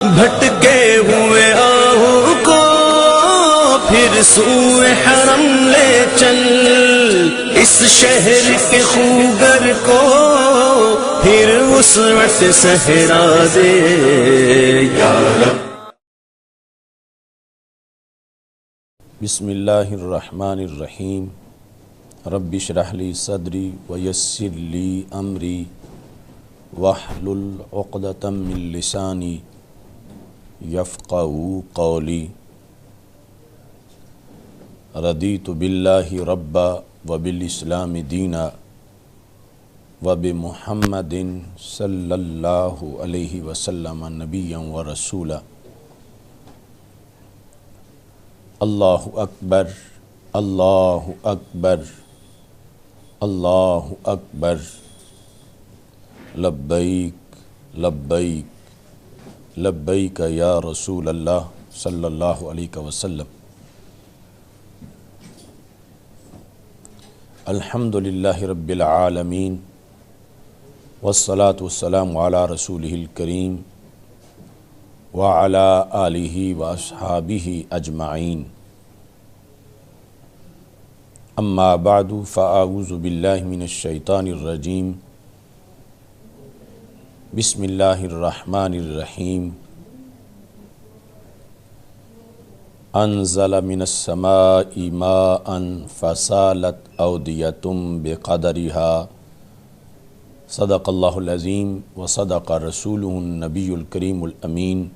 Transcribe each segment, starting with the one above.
بھٹکے ہوئے آہو کو پھر سوئے حرم لے چل، اس شہر کے خوگر کو پھر اس وقت صحرا دے یا رب۔ بسم اللہ الرحمن الرحیم۔ رب اشرح لی صدری ویسر لی امری واحلل عقدۃ من لسانی یفقہوا قولی۔ رضیت باللہ ربا وبالاسلام دینا وبمحمد صلی اللہ علیہ وسلم نبیا ورسولا۔ اللہ اکبر اللہ اکبر اللہ اکبر، لبیک لبیک لبیک یا رسول اللہ صلی اللہ علیہ وسلم۔ الحمد للہ رب العالمین والصلاة والسلام علی رسولہ الکریم وعلی آلہ واصحابہ اجمعین۔ اما بعد فاعوذ باللہ من الشیطان الرجیم۔ بسم اللہ الرحمن الرحیم۔ انزل من السماء ماء فسالت اودیۃ بقدرها، صدق اللہ العظیم وصدق رسولہ النبی الکریم الامین۔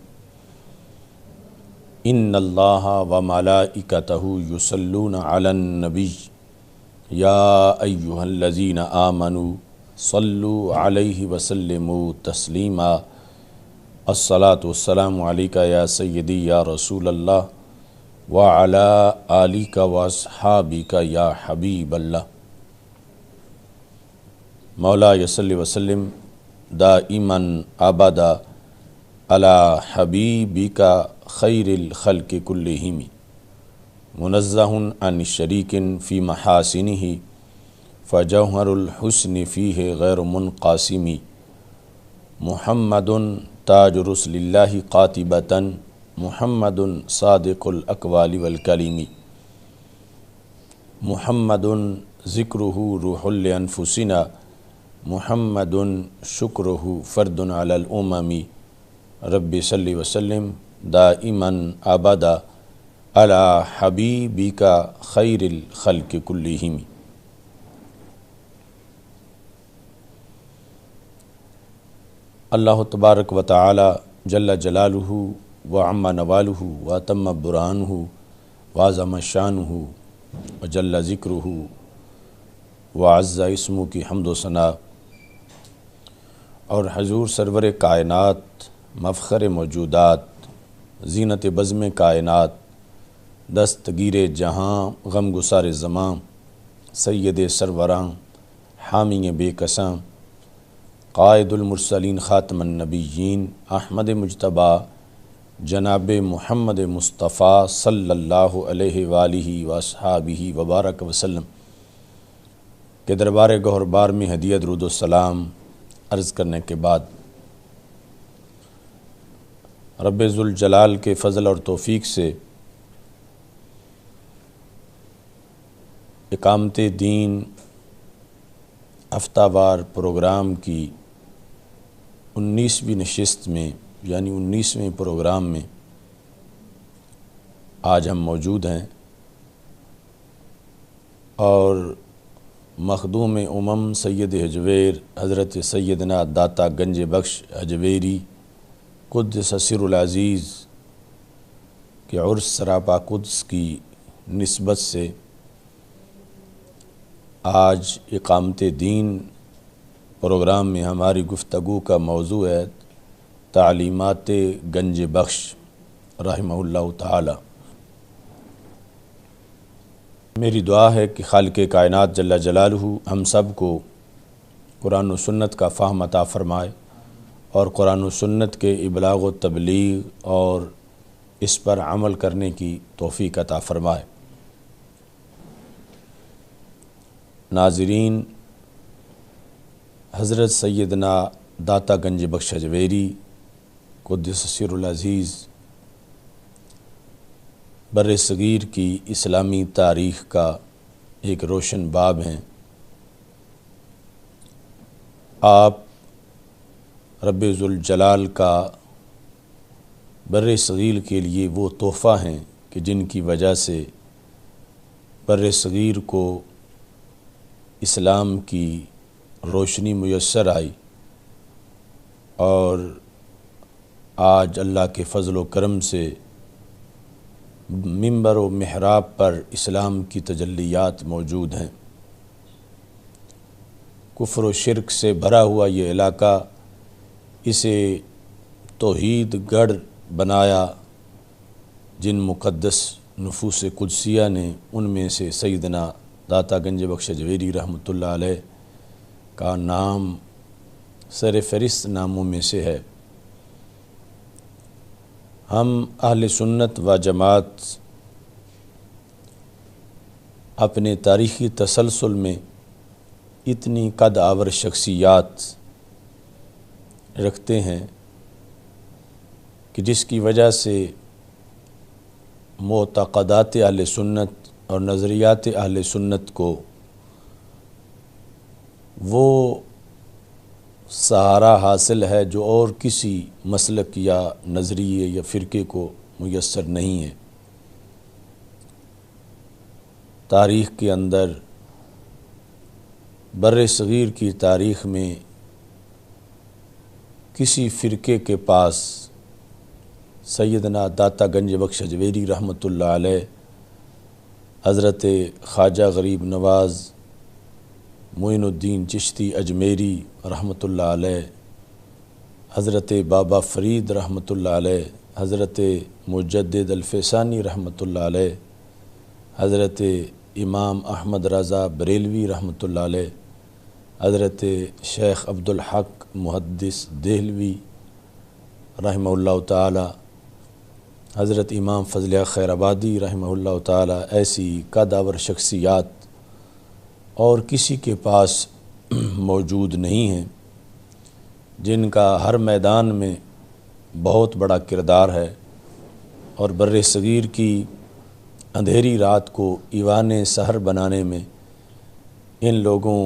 ان اللہ وملائکتہ یصلون علی النبی یا ایہا الذین آمنوا صلوا علیہ وسلموا تسلیما۔ الصلاۃ والسلام علیک یا سیدی یا رسول اللہ وعلی آلک واصحابک یا حبیب اللہ۔ مولا صلی وسلم دائما ابدا علی حبیبک خیر الخلق کلہم، منزہ عن شریک فی محاسنہ فجوہر الحسن فیہ غیر منقاسم۔ محمد تاج رسل اللہ قاطبۃ، محمد صادق الاقوال والکلم، محمد ذکرہ روح لانفسنا، محمد شکرہ فرد علی الامم۔ رب صلی وسلم دائما ابدا علی حبیبک خیر الخلق کلہم۔ اللہ تبارک و تعالی جل جلالہ وعم نوالہ واتم برہانہ وعظم شانہ وجل ذکرہ وعز اسمہ کی حمد و ثنا، اور حضور سرور کائنات مفخر موجودات زینت بزم کائنات دستگیر جہاں غم گسار زماں سید سروراں حامی بے کساں قائد المرسلین خاتم النبیین احمد مجتبیٰ جناب محمد مصطفیٰ صلی اللہ علیہ وآلہ واصحابہ وبارک وسلم کے دربار گوہر بار میں ہدیہ درود و سلام عرض کرنے کے بعد، رب ذوالجلال کے فضل اور توفیق سے اقامت دین ہفتہ وار پروگرام کی 19ویں نشست میں یعنی 19ویں پروگرام میں آج ہم موجود ہیں، اور مخدوم امم سید حجویر حضرت سیدنا داتا گنج بخش حجویری قدس سر العزیز کے عرس سراپا قدس کی نسبت سے آج اقامت دین پروگرام میں ہماری گفتگو کا موضوع ہے تعلیمات گنج بخش رحمہ اللہ تعالی۔ میری دعا ہے کہ خالق کائنات جل جلالہ ہم سب کو قرآن و سنت کا فہم عطا فرمائے، اور قرآن و سنت کے ابلاغ و تبلیغ اور اس پر عمل کرنے کی توفیق عطا فرمائے۔ ناظرین، حضرت سیدنا داتا گنج بخش حجویری قدس سر العزیز بر صغیر کی اسلامی تاریخ کا ایک روشن باب ہیں۔ آپ رب ذوالجلال کا بر صغیر کے لیے وہ تحفہ ہیں کہ جن کی وجہ سے بر صغیر کو اسلام کی روشنی میسر آئی، اور آج اللہ کے فضل و کرم سے منبر و محراب پر اسلام کی تجلیات موجود ہیں۔ کفر و شرک سے بھرا ہوا یہ علاقہ، اسے توحید گڑھ بنایا جن مقدس نفوس قدسیہ نے، ان میں سے سیدنا داتا گنج بخش جویری رحمۃ اللہ علیہ کا نام سر فہرست ناموں میں سے ہے۔ ہم اہل سنت و جماعت اپنے تاریخی تسلسل میں اتنی قد آور شخصیات رکھتے ہیں کہ جس کی وجہ سے معتقدات اہل سنت اور نظریات اہل سنت کو وہ سہارا حاصل ہے جو اور کسی مسلک یا نظریے یا فرقے کو میسر نہیں ہے۔ تاریخ کے اندر، بر صغیر کی تاریخ میں کسی فرقے کے پاس سیدنا داتا گنج بخش جویری رحمۃ اللہ علیہ، حضرت خواجہ غریب نواز معین الدین چشتی اجمیری رحمۃ اللہ علیہ، حضرت بابا فرید رحمۃ اللہ علیہ، حضرت مجدد الفیسانی رحمۃ اللہ علیہ، حضرت امام احمد رضا بریلوی رحمۃ اللہ علیہ، حضرت شیخ عبدالحق محدث دہلوی رحمہ اللہ تعالی، حضرت امام فضل خیر آبادی رحمہ اللہ تعالی، ایسی قدآور شخصیات اور کسی کے پاس موجود نہیں ہیں جن کا ہر میدان میں بہت بڑا کردار ہے، اور بر صغیر کی اندھیری رات کو ایوان سحر بنانے میں ان لوگوں،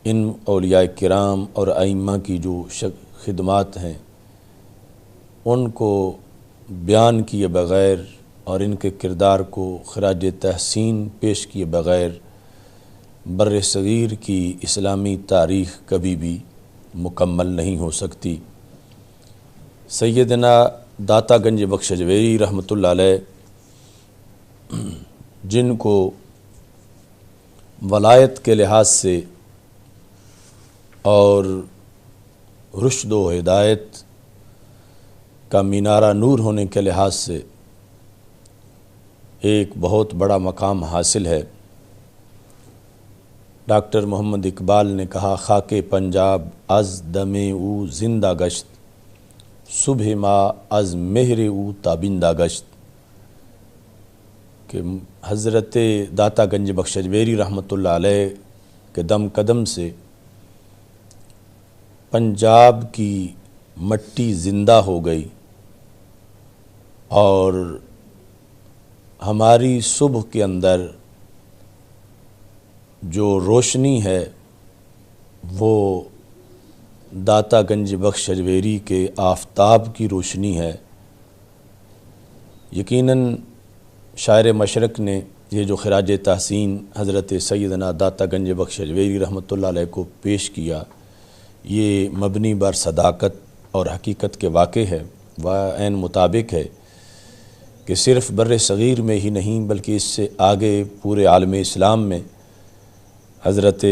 ان اولیاء کرام اور ائمہ کی جو خدمات ہیں ان کو بیان کیے بغیر اور ان کے کردار کو خراج تحسین پیش کیے بغیر بر صغیر کی اسلامی تاریخ کبھی بھی مکمل نہیں ہو سکتی۔ سیدنا داتا گنج بخش جویری رحمۃ اللہ علیہ، جن کو ولایت کے لحاظ سے اور رشد و ہدایت کا مینارہ نور ہونے کے لحاظ سے ایک بہت بڑا مقام حاصل ہے۔ ڈاکٹر محمد اقبال نے کہا، خاک پنجاب از دم او زندہ گشت، صبح ما از مہر او تابندہ گشت، کہ حضرت داتا گنج بخش جویری رحمۃ اللہ علیہ کے دم قدم سے پنجاب کی مٹی زندہ ہو گئی، اور ہماری صبح کے اندر جو روشنی ہے وہ داتا گنج بخش جویری کے آفتاب کی روشنی ہے۔ یقیناً شاعر مشرق نے یہ جو خراج تحسین حضرت سیدنا داتا گنج بخش جویری رحمۃ اللہ علیہ کو پیش کیا، یہ مبنی بر صداقت اور حقیقت کے واقع ہے و عین مطابق ہے کہ صرف بر صغیر میں ہی نہیں بلکہ اس سے آگے پورے عالم اسلام میں حضرت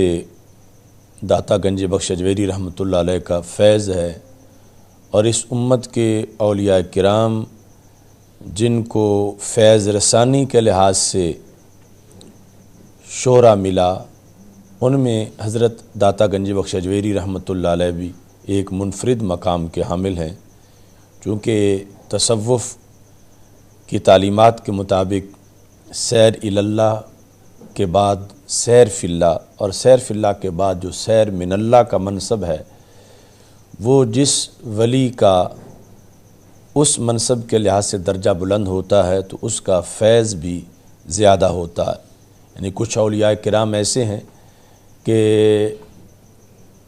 داتا گنج بخش جویری رحمۃ اللہ علیہ کا فیض ہے، اور اس امت کے اولیاء کرام جن کو فیض رسانی کے لحاظ سے شہرہ ملا، ان میں حضرت داتا گنج بخش جویری رحمۃ اللہ علیہ بھی ایک منفرد مقام کے حامل ہیں، چونکہ تصوف کی تعلیمات کے مطابق سیر اللہ کے بعد سیر فی اللہ، اور سیر فی اللہ کے بعد جو سیر من اللہ کا منصب ہے، وہ جس ولی کا اس منصب کے لحاظ سے درجہ بلند ہوتا ہے تو اس کا فیض بھی زیادہ ہوتا ہے۔ یعنی کچھ اولیاء کرام ایسے ہیں کہ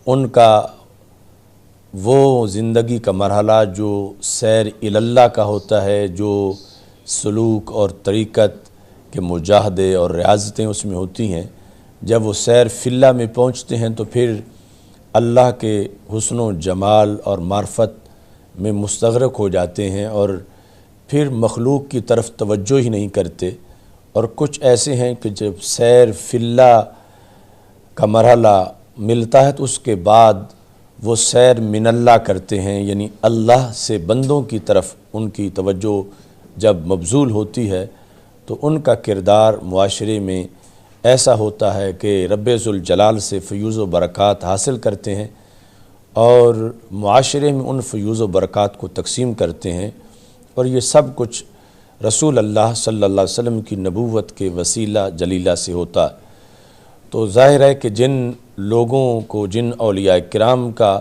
ان کا وہ زندگی کا مرحلہ جو سیر اللہ کا ہوتا ہے، جو سلوک اور طریقت کے مجاہدے اور ریاضتیں اس میں ہوتی ہیں، جب وہ سیر فی اللہ میں پہنچتے ہیں تو پھر اللہ کے حسن و جمال اور معرفت میں مستغرق ہو جاتے ہیں اور پھر مخلوق کی طرف توجہ ہی نہیں کرتے۔ اور کچھ ایسے ہیں کہ جب سیر فی اللہ کا مرحلہ ملتا ہے تو اس کے بعد وہ سیر من اللہ کرتے ہیں، یعنی اللہ سے بندوں کی طرف ان کی توجہ جب مبذول ہوتی ہے تو ان کا کردار معاشرے میں ایسا ہوتا ہے کہ رب ذوالجلال سے فیوز و برکات حاصل کرتے ہیں اور معاشرے میں ان فیوز و برکات کو تقسیم کرتے ہیں، اور یہ سب کچھ رسول اللہ صلی اللہ علیہ وسلم کی نبوت کے وسیلہ جلیلہ سے ہوتا ہے۔ تو ظاہر ہے کہ جن لوگوں کو، جن اولیاء کرام کا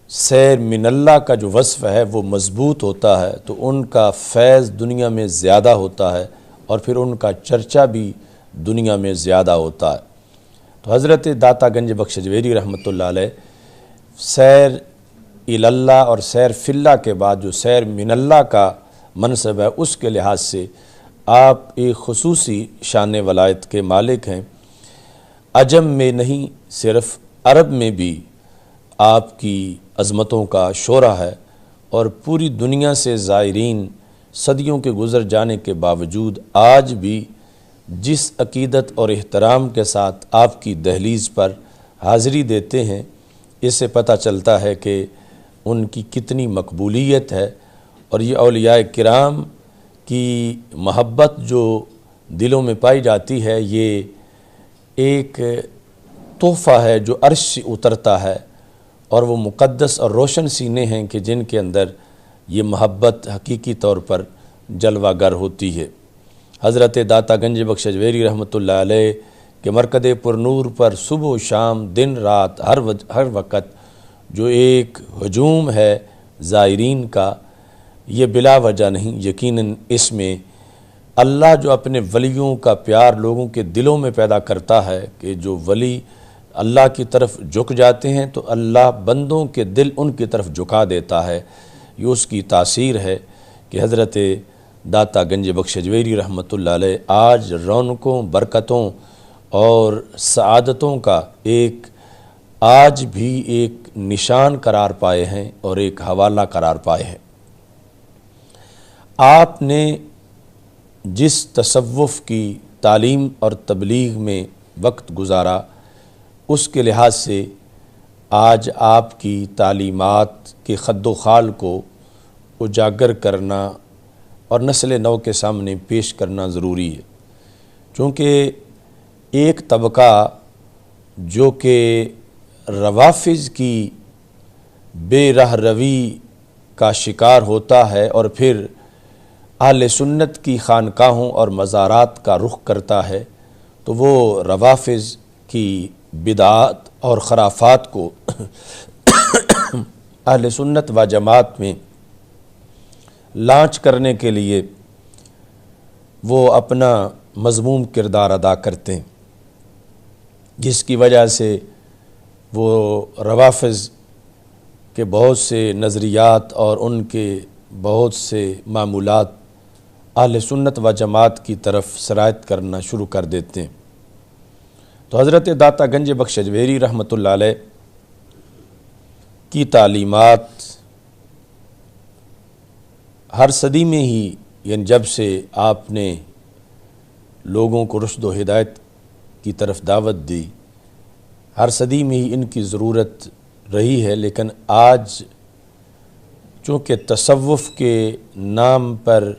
سیر من اللہ کا جو وصف ہے وہ مضبوط ہوتا ہے تو ان کا فیض دنیا میں زیادہ ہوتا ہے اور پھر ان کا چرچا بھی دنیا میں زیادہ ہوتا ہے۔ تو حضرت داتا گنج بخش اجویری رحمۃ اللہ علیہ سیر اللہ اور سیر فی اللہ کے بعد جو سیر من اللہ کا منصب ہے اس کے لحاظ سے آپ ایک خصوصی شان ولایت کے مالک ہیں۔ عجم میں نہیں صرف عرب میں بھی آپ کی عظمتوں کا شعرہ ہے، اور پوری دنیا سے زائرین صدیوں کے گزر جانے کے باوجود آج بھی جس عقیدت اور احترام کے ساتھ آپ کی دہلیز پر حاضری دیتے ہیں، اس سے پتہ چلتا ہے کہ ان کی کتنی مقبولیت ہے، اور یہ اولیاء کرام کی محبت جو دلوں میں پائی جاتی ہے یہ ایک تحفہ ہے جو عرش سے اترتا ہے، اور وہ مقدس اور روشن سینے ہیں کہ جن کے اندر یہ محبت حقیقی طور پر جلوہ گر ہوتی ہے۔ حضرت داتا گنج بخش اجویری رحمۃ اللہ علیہ کہ مرکز پر نور پر صبح و شام دن رات ہر وقت جو ایک ہجوم ہے زائرین کا، یہ بلا وجہ نہیں، یقیناً اس میں اللہ جو اپنے ولیوں کا پیار لوگوں کے دلوں میں پیدا کرتا ہے کہ جو ولی اللہ کی طرف جھک جاتے ہیں تو اللہ بندوں کے دل ان کی طرف جھکا دیتا ہے۔ یہ اس کی تاثیر ہے کہ حضرت داتا گنج بخش اجویری رحمۃ اللہ علیہ آج رونقوں، برکتوں اور سعادتوں کا آج بھی ایک نشان قرار پائے ہیں اور ایک حوالہ قرار پائے ہیں۔ آپ نے جس تصوف کی تعلیم اور تبلیغ میں وقت گزارا اس کے لحاظ سے آج آپ کی تعلیمات کے خد و خال کو اجاگر کرنا اور نسل نو کے سامنے پیش کرنا ضروری ہے، چونکہ ایک طبقہ جو کہ روافض کی بے رہ روی کا شکار ہوتا ہے اور پھر اہل سنت کی خانقاہوں اور مزارات کا رخ کرتا ہے، تو وہ روافض کی بدعات اور خرافات کو اہل سنت و جماعت میں لانچ کرنے کے لیے وہ اپنا مذموم کردار ادا کرتے ہیں، جس کی وجہ سے وہ روافض کے بہت سے نظریات اور ان کے بہت سے معمولات اہل سنت و جماعت کی طرف سرایت کرنا شروع کر دیتے ہیں۔ تو حضرت داتا گنج بخش اجویری رحمۃ اللہ علیہ کی تعلیمات ہر صدی میں ہی، یعنی جب سے آپ نے لوگوں کو رشد و ہدایت کی طرف دعوت دی، ہر صدی میں ہی ان کی ضرورت رہی ہے، لیکن آج چونکہ تصوف کے نام پر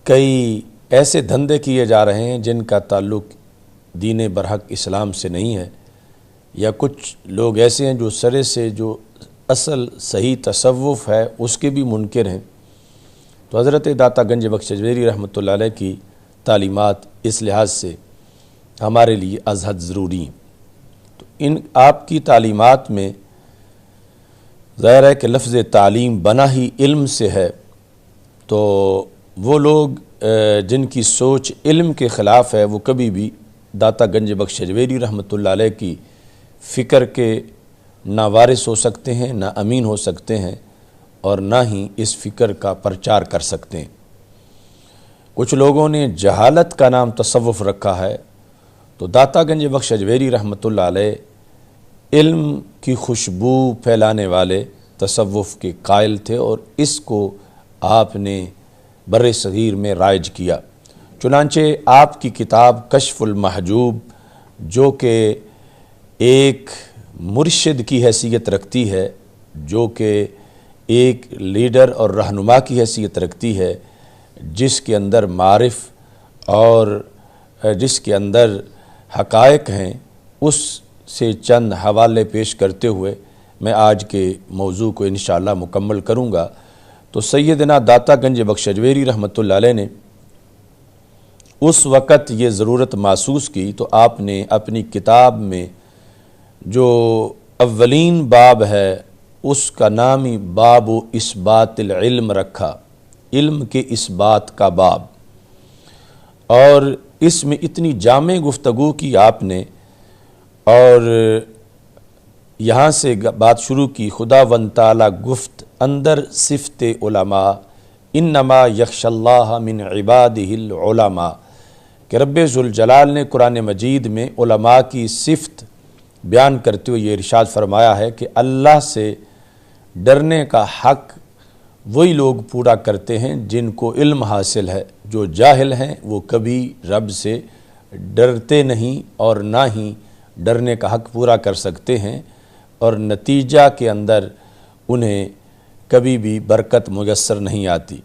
کئی ایسے دھندے کیے جا رہے ہیں جن کا تعلق دین برحق اسلام سے نہیں ہے، یا کچھ لوگ ایسے ہیں جو سرے سے جو اصل صحیح تصوف ہے اس کے بھی منکر ہیں، تو حضرت داتا گنج بخش اجویری رحمۃ اللہ علیہ کی تعلیمات اس لحاظ سے ہمارے لیے از حد ضروری ہیں۔ تو آپ کی تعلیمات میں ظاہر ہے کہ لفظ تعلیم بنا ہی علم سے ہے، تو وہ لوگ جن کی سوچ علم کے خلاف ہے وہ کبھی بھی داتا گنج بخش اجویری رحمۃ اللہ علیہ کی فکر کے نہ وارث ہو سکتے ہیں، نہ امین ہو سکتے ہیں، اور نہ ہی اس فکر کا پرچار کر سکتے ہیں۔ کچھ لوگوں نے جہالت کا نام تصوف رکھا ہے، تو داتا گنج بخش اجویری رحمۃ اللہ علیہ علم کی خوشبو پھیلانے والے تصوف کے قائل تھے، اور اس کو آپ نے بر صغیر میں رائج کیا۔ چنانچہ آپ کی کتاب کشف المحجوب، جو کہ ایک مرشد کی حیثیت رکھتی ہے، جو کہ ایک لیڈر اور رہنما کی حیثیت رکھتی ہے، جس کے اندر معارف اور جس کے اندر حقائق ہیں، اس سے چند حوالے پیش کرتے ہوئے میں آج کے موضوع کو انشاءاللہ مکمل کروں گا۔ تو سیدنا داتا گنج بخش اجویری رحمۃ اللہ علیہ نے اس وقت یہ ضرورت محسوس کی، تو آپ نے اپنی کتاب میں جو اولین باب ہے اس کا نام ہی باب اثبات العلم رکھا، علم کے اثبات کا باب، اور اس میں اتنی جامع گفتگو کی آپ نے، اور یہاں سے بات شروع کی خدا ون تعالی گفت اندر صفت علماء، انما یخش اللہ من عبادہ العلماء، کہ رب ذوالجلال نے قرآن مجید میں علماء کی صفت بیان کرتے ہوئے یہ ارشاد فرمایا ہے کہ اللہ سے ڈرنے کا حق وہی لوگ پورا کرتے ہیں جن کو علم حاصل ہے، جو جاہل ہیں وہ کبھی رب سے ڈرتے نہیں اور نہ ہی ڈرنے کا حق پورا کر سکتے ہیں، اور نتیجہ کے اندر انہیں کبھی بھی برکت میسر نہیں آتی۔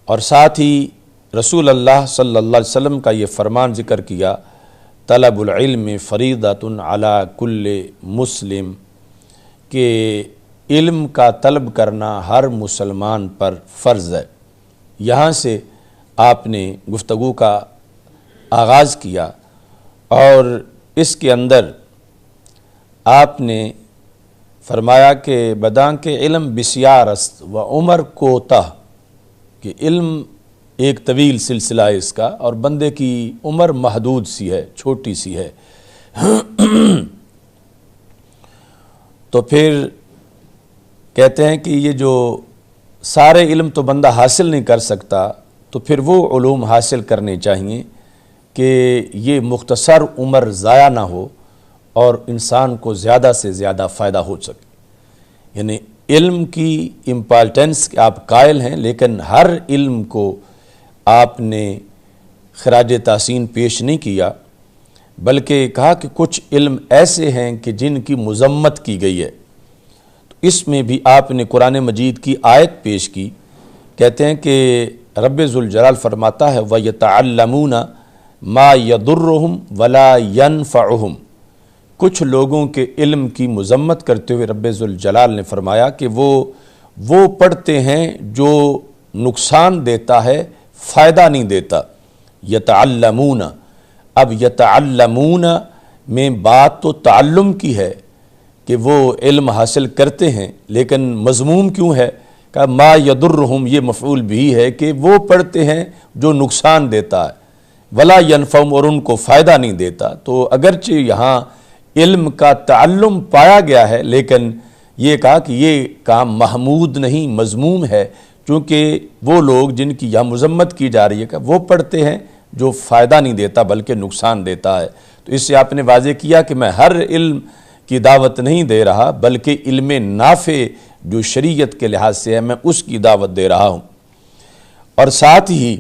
اور ساتھ ہی رسول اللہ صلی اللہ علیہ وسلم کا یہ فرمان ذکر کیا، طلب العلم فریضۃ علی کل مسلم، کہ علم کا طلب کرنا ہر مسلمان پر فرض ہے۔ یہاں سے آپ نے گفتگو کا آغاز کیا، اور اس کے اندر آپ نے فرمایا کہ بداں کے علم بسیار است و عمر کوتاہ، کہ علم ایک طویل سلسلہ ہے اس کا، اور بندے کی عمر محدود سی ہے، چھوٹی سی ہے۔ تو پھر کہتے ہیں کہ یہ جو سارے علم تو بندہ حاصل نہیں کر سکتا، تو پھر وہ علوم حاصل کرنے چاہیے کہ یہ مختصر عمر ضائع نہ ہو اور انسان کو زیادہ سے زیادہ فائدہ ہو سکے۔ یعنی علم کی امپارٹنس آپ قائل ہیں، لیکن ہر علم کو آپ نے خراج تحسین پیش نہیں کیا، بلکہ کہا کہ کچھ علم ایسے ہیں کہ جن کی مذمت کی گئی ہے۔ تو اس میں بھی آپ نے قرآن مجید کی آیت پیش کی، کہتے ہیں کہ رب ذوالجلال فرماتا ہے وَيَتَعَلَّمُونَ مَا يَضُرُّهُمْ وَلَا يَنْفَعُهُمْ۔ کچھ لوگوں کے علم کی مذمت کرتے ہوئے رب ذوالجلال نے فرمایا کہ وہ پڑھتے ہیں جو نقصان دیتا ہے، فائدہ نہیں دیتا۔ یتعلمون، اب یتعلمون میں بات تو تعلم کی ہے کہ وہ علم حاصل کرتے ہیں، لیکن مضموم کیوں ہے کہ ما یضرہم، یہ مفعول بھی ہے کہ وہ پڑھتے ہیں جو نقصان دیتا ہے، ولا ینفعہم، اور ان کو فائدہ نہیں دیتا۔ تو اگرچہ یہاں علم کا تعلم پایا گیا ہے، لیکن یہ کہا کہ یہ کام محمود نہیں، مذموم ہے، چونکہ وہ لوگ جن کی یہاں مذمت کی جا رہی ہے کہ وہ پڑھتے ہیں جو فائدہ نہیں دیتا بلکہ نقصان دیتا ہے۔ تو اس سے آپ نے واضح کیا کہ میں ہر علم کی دعوت نہیں دے رہا، بلکہ علم نافع جو شریعت کے لحاظ سے ہے میں اس کی دعوت دے رہا ہوں۔ اور ساتھ ہی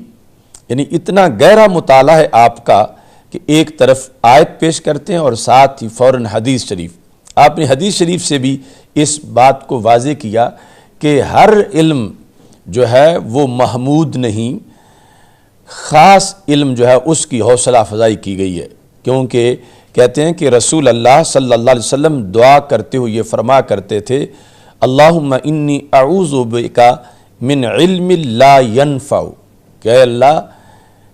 یعنی اتنا گہرا مطالعہ ہے آپ کا کہ ایک طرف آیت پیش کرتے ہیں اور ساتھ ہی فوراً حدیث شریف۔ آپ نے حدیث شریف سے بھی اس بات کو واضح کیا کہ ہر علم جو ہے وہ محمود نہیں، خاص علم جو ہے اس کی حوصلہ افزائی کی گئی ہے، کیونکہ کہتے ہیں کہ رسول اللہ صلی اللہ علیہ وسلم دعا کرتے ہوئے یہ فرما کرتے تھے اللہم انی اعوذ بک من علم لا ینفع، کہ اے اللہ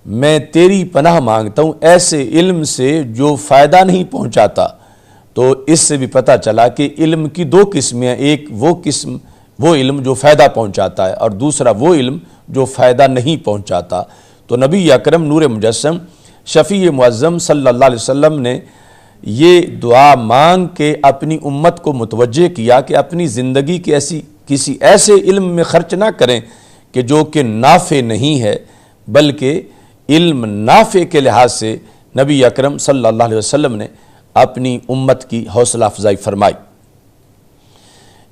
میں تیری پناہ مانگتا ہوں ایسے علم سے جو فائدہ نہیں پہنچاتا، تو اس سے بھی پتہ چلا کہ علم کی دو قسمیں ہیں، ایک وہ علم جو فائدہ پہنچاتا ہے، اور دوسرا وہ علم جو فائدہ نہیں پہنچاتا۔ تو نبی اکرم نور مجسم شفیع معظم صلی اللہ علیہ وسلم نے یہ دعا مانگ کے اپنی امت کو متوجہ کیا کہ اپنی زندگی کے کسی ایسے علم میں خرچ نہ کریں کہ جو کہ نافع نہیں ہے، بلکہ علم نافع کے لحاظ سے نبی اکرم صلی اللہ علیہ وسلم نے اپنی امت کی حوصلہ افزائی فرمائی۔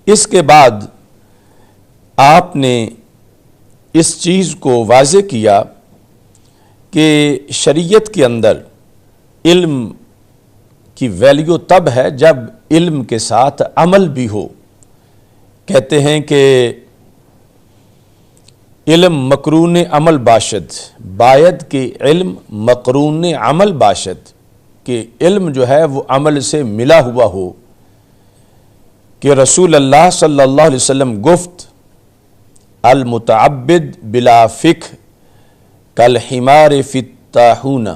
اس کے بعد آپ نے اس چیز کو واضح کیا کہ شریعت کے اندر علم کی ویلیو تب ہے جب علم کے ساتھ عمل بھی ہو۔ کہتے ہیں کہ علم مقرون عمل باشد، باید کہ علم مقرون عمل باشد، کہ علم جو ہے وہ عمل سے ملا ہوا ہو۔ کہ رسول اللہ صلی اللہ علیہ وسلم گفت المتعبد بلا فقہ کالحمار فی الطاحونہ،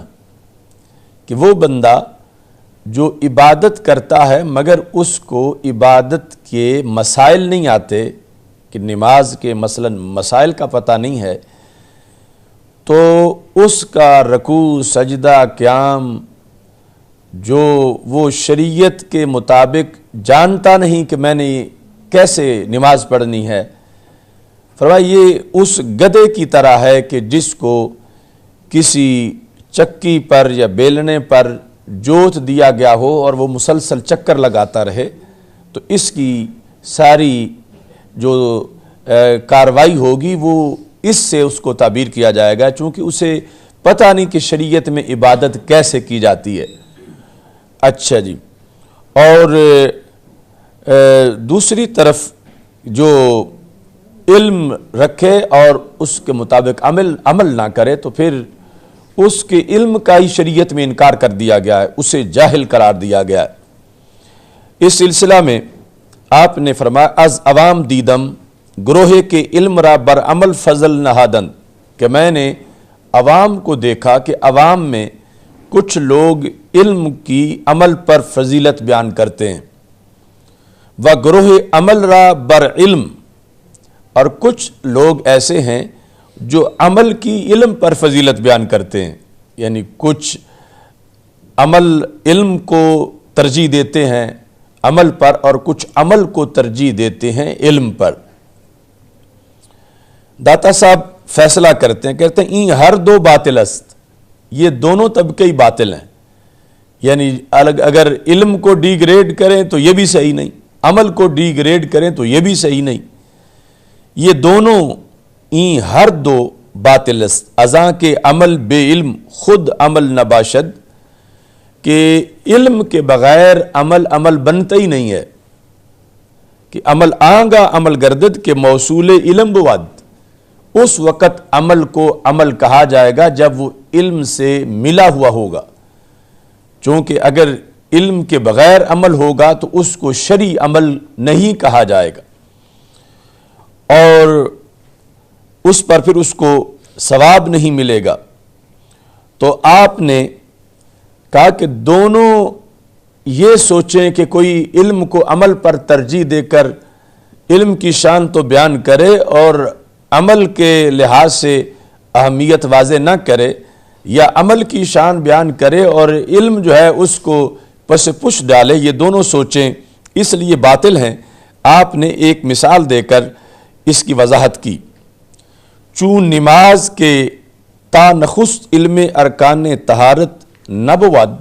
کہ وہ بندہ جو عبادت کرتا ہے مگر اس کو عبادت کے مسائل نہیں آتے، کہ نماز کے مثلا مسائل کا پتہ نہیں ہے، تو اس کا رکوع سجدہ قیام جو وہ شریعت کے مطابق جانتا نہیں کہ میں نے کیسے نماز پڑھنی ہے، فرمایا یہ اس گدھے کی طرح ہے کہ جس کو کسی چکی پر یا بیلنے پر جوت دیا گیا ہو اور وہ مسلسل چکر لگاتا رہے، تو اس کی ساری جو کاروائی ہوگی وہ اس سے اس کو تعبیر کیا جائے گا، چونکہ اسے پتہ نہیں کہ شریعت میں عبادت کیسے کی جاتی ہے۔ اچھا جی، اور دوسری طرف جو علم رکھے اور اس کے مطابق عمل نہ کرے تو پھر اس کے علم کا ہی شریعت میں انکار کر دیا گیا ہے، اسے جاہل قرار دیا گیا ہے۔ اس سلسلہ میں آپ نے فرمایا از عوام دیدم گروہ کے علم را بر عمل فضل نہادن، کہ میں نے عوام کو دیکھا کہ عوام میں کچھ لوگ علم کی عمل پر فضیلت بیان کرتے ہیں، و گروہ عمل را بر علم، اور کچھ لوگ ایسے ہیں جو عمل کی علم پر فضیلت بیان کرتے ہیں، یعنی کچھ عمل علم کو ترجیح دیتے ہیں عمل پر اور کچھ عمل کو ترجیح دیتے ہیں علم پر۔ داتا صاحب فیصلہ کرتے ہیں، کہتے ہیں این ہر دو باطل است، یہ دونوں طبقے ہی باطل ہیں، یعنی اگر علم کو ڈی گریڈ کریں تو یہ بھی صحیح نہیں، عمل کو ڈی گریڈ کریں تو یہ بھی صحیح نہیں، یہ دونوں این ہر دو باطل است، ازاں کے عمل بے علم خود عمل نباشد، کہ علم کے بغیر عمل بنتا ہی نہیں ہے، کہ عمل آنگا عمل گردد کے موصول علم بود، اس وقت عمل کو عمل کہا جائے گا جب وہ علم سے ملا ہوا ہوگا، چونکہ اگر علم کے بغیر عمل ہوگا تو اس کو شرعی عمل نہیں کہا جائے گا، اور اس پر پھر اس کو ثواب نہیں ملے گا۔ تو آپ نے کہا کہ دونوں یہ سوچیں کہ کوئی علم کو عمل پر ترجیح دے کر علم کی شان تو بیان کرے اور عمل کے لحاظ سے اہمیت واضح نہ کرے، یا عمل کی شان بیان کرے اور علم جو ہے اس کو پس پش ڈالے، یہ دونوں سوچیں اس لیے باطل ہیں۔ آپ نے ایک مثال دے کر اس کی وضاحت کی، چون نماز کے تا نخست علم ارکان طہارت نبود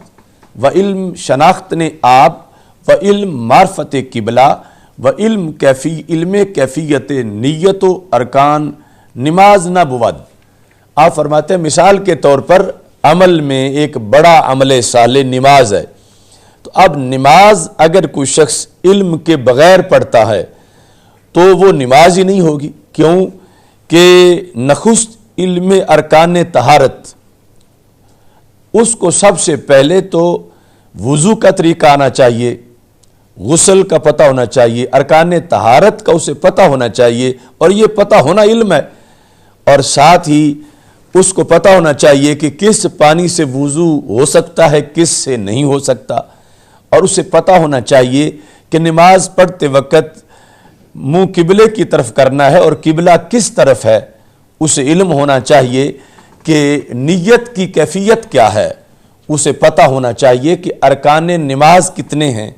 و علم شناخت نے آپ و علم معرفت قبلہ و علم کیفیت نیت و ارکان نماز نہ بود۔ آپ فرماتے ہیں مثال کے طور پر عمل میں ایک بڑا عمل صالح نماز ہے، تو اب نماز اگر کوئی شخص علم کے بغیر پڑھتا ہے تو وہ نماز ہی نہیں ہوگی، کیوں کہ نخست علم ارکان طہارت، اس کو سب سے پہلے تو وضو کا طریقہ آنا چاہیے، غسل کا پتہ ہونا چاہیے، ارکان طہارت کا اسے پتہ ہونا چاہیے، اور یہ پتہ ہونا علم ہے، اور ساتھ ہی اس کو پتہ ہونا چاہیے کہ کس پانی سے وضو ہو سکتا ہے کس سے نہیں ہو سکتا، اور اسے پتہ ہونا چاہیے کہ نماز پڑھتے وقت منہ قبلے کی طرف کرنا ہے اور قبلہ کس طرف ہے، اسے علم ہونا چاہیے کہ نیت کی کیفیت کیا ہے، اسے پتہ ہونا چاہیے کہ ارکان نماز کتنے ہیں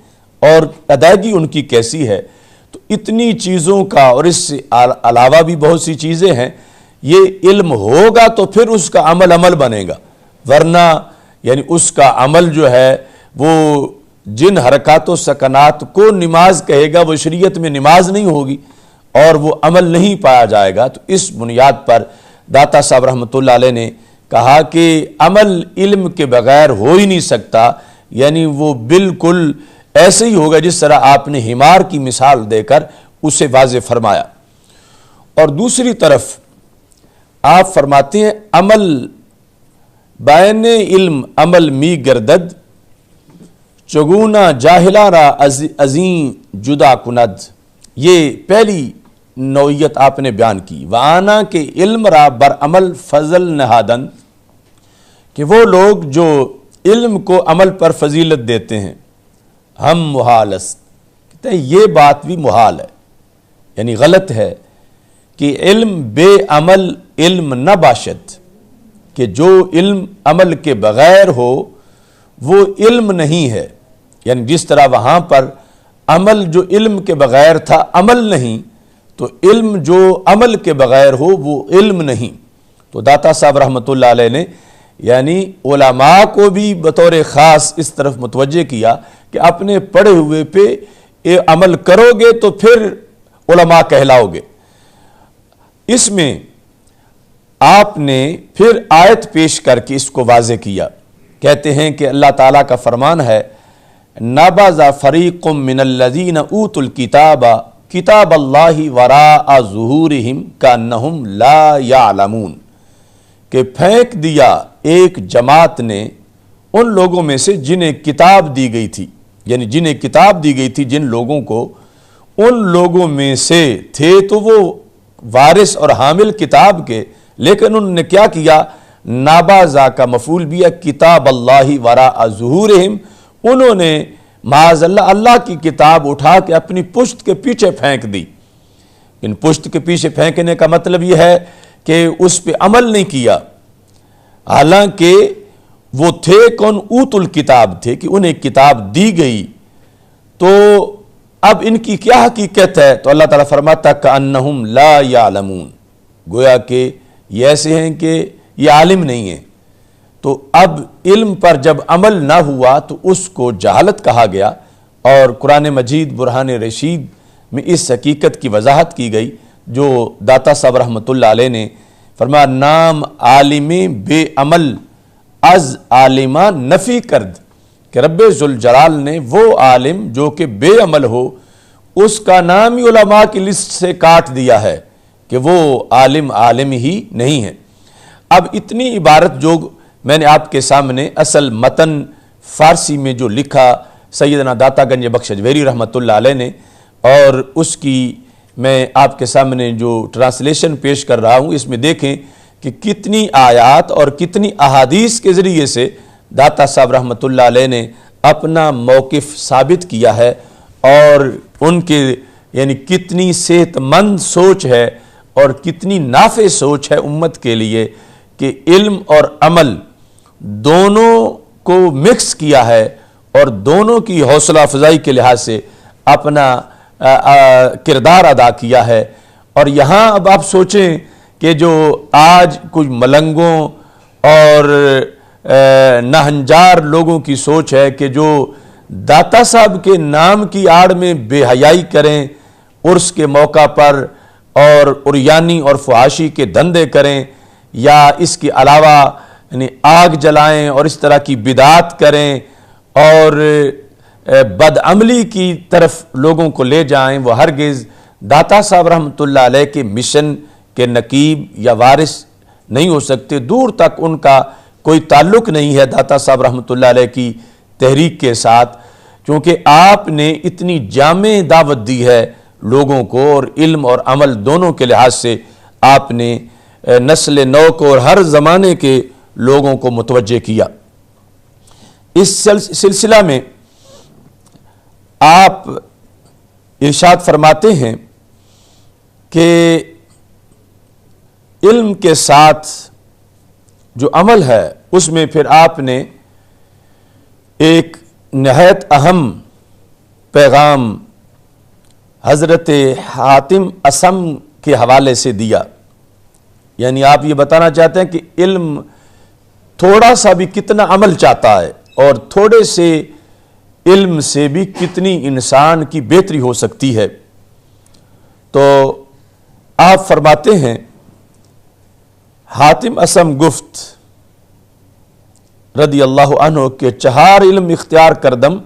اور ادائیگی ان کی کیسی ہے۔ تو اتنی چیزوں کا اور اس سے علاوہ بھی بہت سی چیزیں ہیں، یہ علم ہوگا تو پھر اس کا عمل بنے گا، ورنہ یعنی اس کا عمل جو ہے وہ جن حرکات و سکنات کو نماز کہے گا وہ شریعت میں نماز نہیں ہوگی اور وہ عمل نہیں پایا جائے گا۔ تو اس بنیاد پر داتا صاحب رحمۃ اللہ علیہ نے کہا کہ عمل علم کے بغیر ہو ہی نہیں سکتا، یعنی وہ بالکل ایسے ہی ہوگا جس طرح آپ نے حمار کی مثال دے کر اسے واضح فرمایا۔ اور دوسری طرف آپ فرماتے ہیں عمل بین علم عمل می گردد چگونا جاہلا را ازیں جدا کند، یہ پہلی نوعیت آپ نے بیان کی۔ وآنا کے علم را بر عمل فضل نہادن، کہ وہ لوگ جو علم کو عمل پر فضیلت دیتے ہیں، ہم محال است، کہتے ہیں یہ بات بھی محال ہے، یعنی غلط ہے کہ علم بے عمل علم نہ باشد، کہ جو علم عمل کے بغیر ہو وہ علم نہیں ہے، یعنی جس طرح وہاں پر عمل جو علم کے بغیر تھا عمل نہیں، تو علم جو عمل کے بغیر ہو وہ علم نہیں۔ تو داتا صاحب رحمۃ اللہ علیہ نے یعنی علماء کو بھی بطور خاص اس طرف متوجہ کیا کہ اپنے پڑھے ہوئے پہ عمل کرو گے تو پھر علماء کہلاؤ گے۔ اس میں آپ نے پھر آیت پیش کر کے اس کو واضح کیا، کہتے ہیں کہ اللہ تعالیٰ کا فرمان ہے نَبَذَ فَرِيقٌ مِّنَ الَّذِينَ أُوتُوا الْكِتَابَ کتاب اللہ وراء ظہورہم کأنہم لا یعلمون، کہ پھینک دیا ایک جماعت نے ان لوگوں میں سے جنہیں کتاب دی گئی تھی، یعنی جنہیں کتاب دی گئی تھی جن لوگوں کو، ان لوگوں میں سے تھے تو وہ وارث اور حامل کتاب کے، لیکن انہوں نے کیا کیا، نابازا کا مفعول بھی ہے کتاب اللہ وراء ظہورہم، انہوں نے معاذ اللہ اللہ کی کتاب اٹھا کے اپنی پشت کے پیچھے پھینک دی۔ ان پشت کے پیچھے پھینکنے کا مطلب یہ ہے کہ اس پہ عمل نہیں کیا، حالانکہ وہ تھے کون، اوت الکتاب تھے کہ انہیں کتاب دی گئی۔ تو اب ان کی کیا حقیقت ہے؟ تو اللہ تعالیٰ فرماتا کأنہم لا یعلمون، گویا کہ یہ ایسے ہیں کہ یہ عالم نہیں ہیں۔ تو اب علم پر جب عمل نہ ہوا تو اس کو جہالت کہا گیا، اور قرآن مجید برہان رشید میں اس حقیقت کی وضاحت کی گئی جو داتا صاحب رحمۃ اللہ علیہ نے فرمایا نام عالم بے عمل از عالمہ نفی کرد، کہ رب ذوالجلال نے وہ عالم جو کہ بے عمل ہو اس کا نام ہی علماء کی لسٹ سے کاٹ دیا ہے کہ وہ عالم ہی نہیں ہے۔ اب اتنی عبارت جو میں نے آپ کے سامنے اصل متن فارسی میں جو لکھا سیدنا داتا گنج بخش اجویری رحمۃ اللہ علیہ نے، اور اس کی میں آپ کے سامنے جو ٹرانسلیشن پیش کر رہا ہوں، اس میں دیکھیں کہ کتنی آیات اور کتنی احادیث کے ذریعے سے داتا صاحب رحمۃ اللہ علیہ نے اپنا موقف ثابت کیا ہے، اور ان کے یعنی کتنی صحت مند سوچ ہے اور کتنی نافع سوچ ہے امت کے لیے کہ علم اور عمل دونوں کو مکس کیا ہے اور دونوں کی حوصلہ افزائی کے لحاظ سے اپنا کردار ادا کیا ہے۔ اور یہاں اب آپ سوچیں کہ جو آج کچھ ملنگوں اور نہنجار لوگوں کی سوچ ہے کہ جو داتا صاحب کے نام کی آڑ میں بے حیائی کریں، عرس کے موقع پر اور عریانی اور فحاشی کے دھندے کریں، یا اس کے علاوہ یعنی آگ جلائیں اور اس طرح کی بدعات کریں اور بدعملی کی طرف لوگوں کو لے جائیں، وہ ہرگز داتا صاحب رحمۃ اللہ علیہ کے مشن کے نقیب یا وارث نہیں ہو سکتے۔ دور تک ان کا کوئی تعلق نہیں ہے داتا صاحب رحمۃ اللہ علیہ کی تحریک کے ساتھ، کیونکہ آپ نے اتنی جامع دعوت دی ہے لوگوں کو، اور علم اور عمل دونوں کے لحاظ سے آپ نے نسل نو کو اور ہر زمانے کے لوگوں کو متوجہ کیا۔ اس سلسلہ میں آپ ارشاد فرماتے ہیں کہ علم کے ساتھ جو عمل ہے اس میں پھر آپ نے ایک نہایت اہم پیغام حضرت حاتم اصم کے حوالے سے دیا. یعنی آپ یہ بتانا چاہتے ہیں کہ علم تھوڑا سا بھی کتنا عمل چاہتا ہے اور تھوڑے سے علم سے بھی کتنی انسان کی بہتری ہو سکتی ہے. تو آپ فرماتے ہیں حاتم اصم گفت رضی اللہ عنہ کہ 4 علم اختیار کردم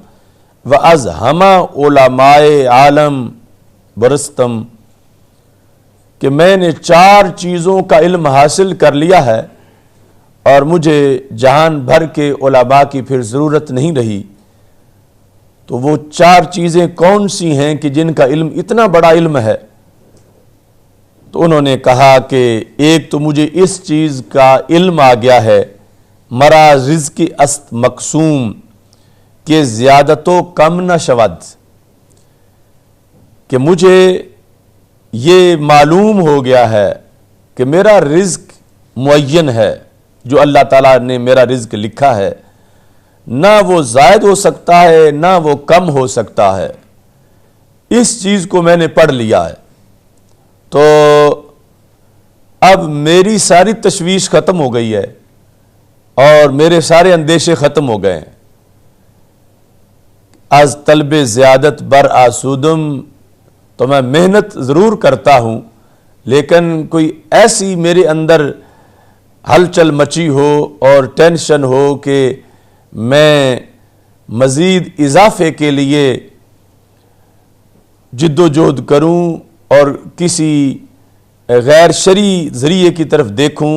و از ہما علماء عالم برستم، کہ میں نے 4 چیزوں کا علم حاصل کر لیا ہے اور مجھے جہان بھر کے علماء کی پھر ضرورت نہیں رہی. تو وہ 4 چیزیں کون سی ہیں کہ جن کا علم اتنا بڑا علم ہے؟ تو انہوں نے کہا کہ ایک تو مجھے اس چیز کا علم آ گیا ہے، مرا رزق است مقسوم، کہ زیادت و کم نہ شود، کہ مجھے یہ معلوم ہو گیا ہے کہ میرا رزق معین ہے، جو اللہ تعالیٰ نے میرا رزق لکھا ہے، نہ وہ زائد ہو سکتا ہے نہ وہ کم ہو سکتا ہے. اس چیز کو میں نے پڑھ لیا ہے. تو اب میری ساری تشویش ختم ہو گئی ہے اور میرے سارے اندیشے ختم ہو گئے ہیں. از طلب زیادت بر آسودم، تو میں محنت ضرور کرتا ہوں لیکن کوئی ایسی میرے اندر ہلچل مچی ہو اور ٹینشن ہو کہ میں مزید اضافے کے لیے جد و جہد کروں اور کسی غیر شرعی ذریعے کی طرف دیکھوں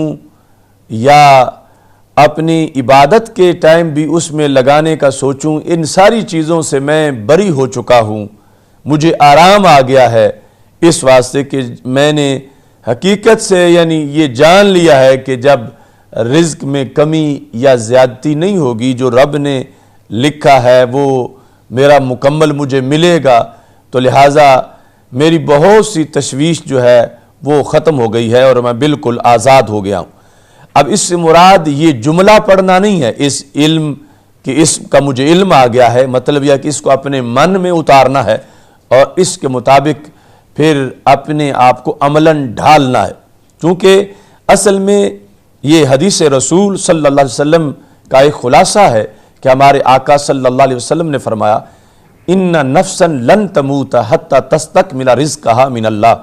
یا اپنی عبادت کے ٹائم بھی اس میں لگانے کا سوچوں. ان ساری چیزوں سے میں بری ہو چکا ہوں، مجھے آرام آ گیا ہے، اس واسطے کہ میں نے حقیقت سے یعنی یہ جان لیا ہے کہ جب رزق میں کمی یا زیادتی نہیں ہوگی، جو رب نے لکھا ہے وہ میرا مکمل مجھے ملے گا. تو لہٰذا میری بہت سی تشویش جو ہے وہ ختم ہو گئی ہے اور میں بالکل آزاد ہو گیا ہوں. اب اس سے مراد یہ جملہ پڑھنا نہیں ہے، اس علم کہ اس کا مجھے علم آ گیا ہے، مطلب یہ کہ اس کو اپنے من میں اتارنا ہے اور اس کے مطابق پھر اپنے آپ کو عملاً ڈھالنا ہے. چونکہ اصل میں یہ حدیث رسول صلی اللہ علیہ وسلم کا ایک خلاصہ ہے کہ ہمارے آقا صلی اللہ علیہ وسلم نے فرمایا ان نفسا لن تموت حتی تستکمل رزقہا من اللہ،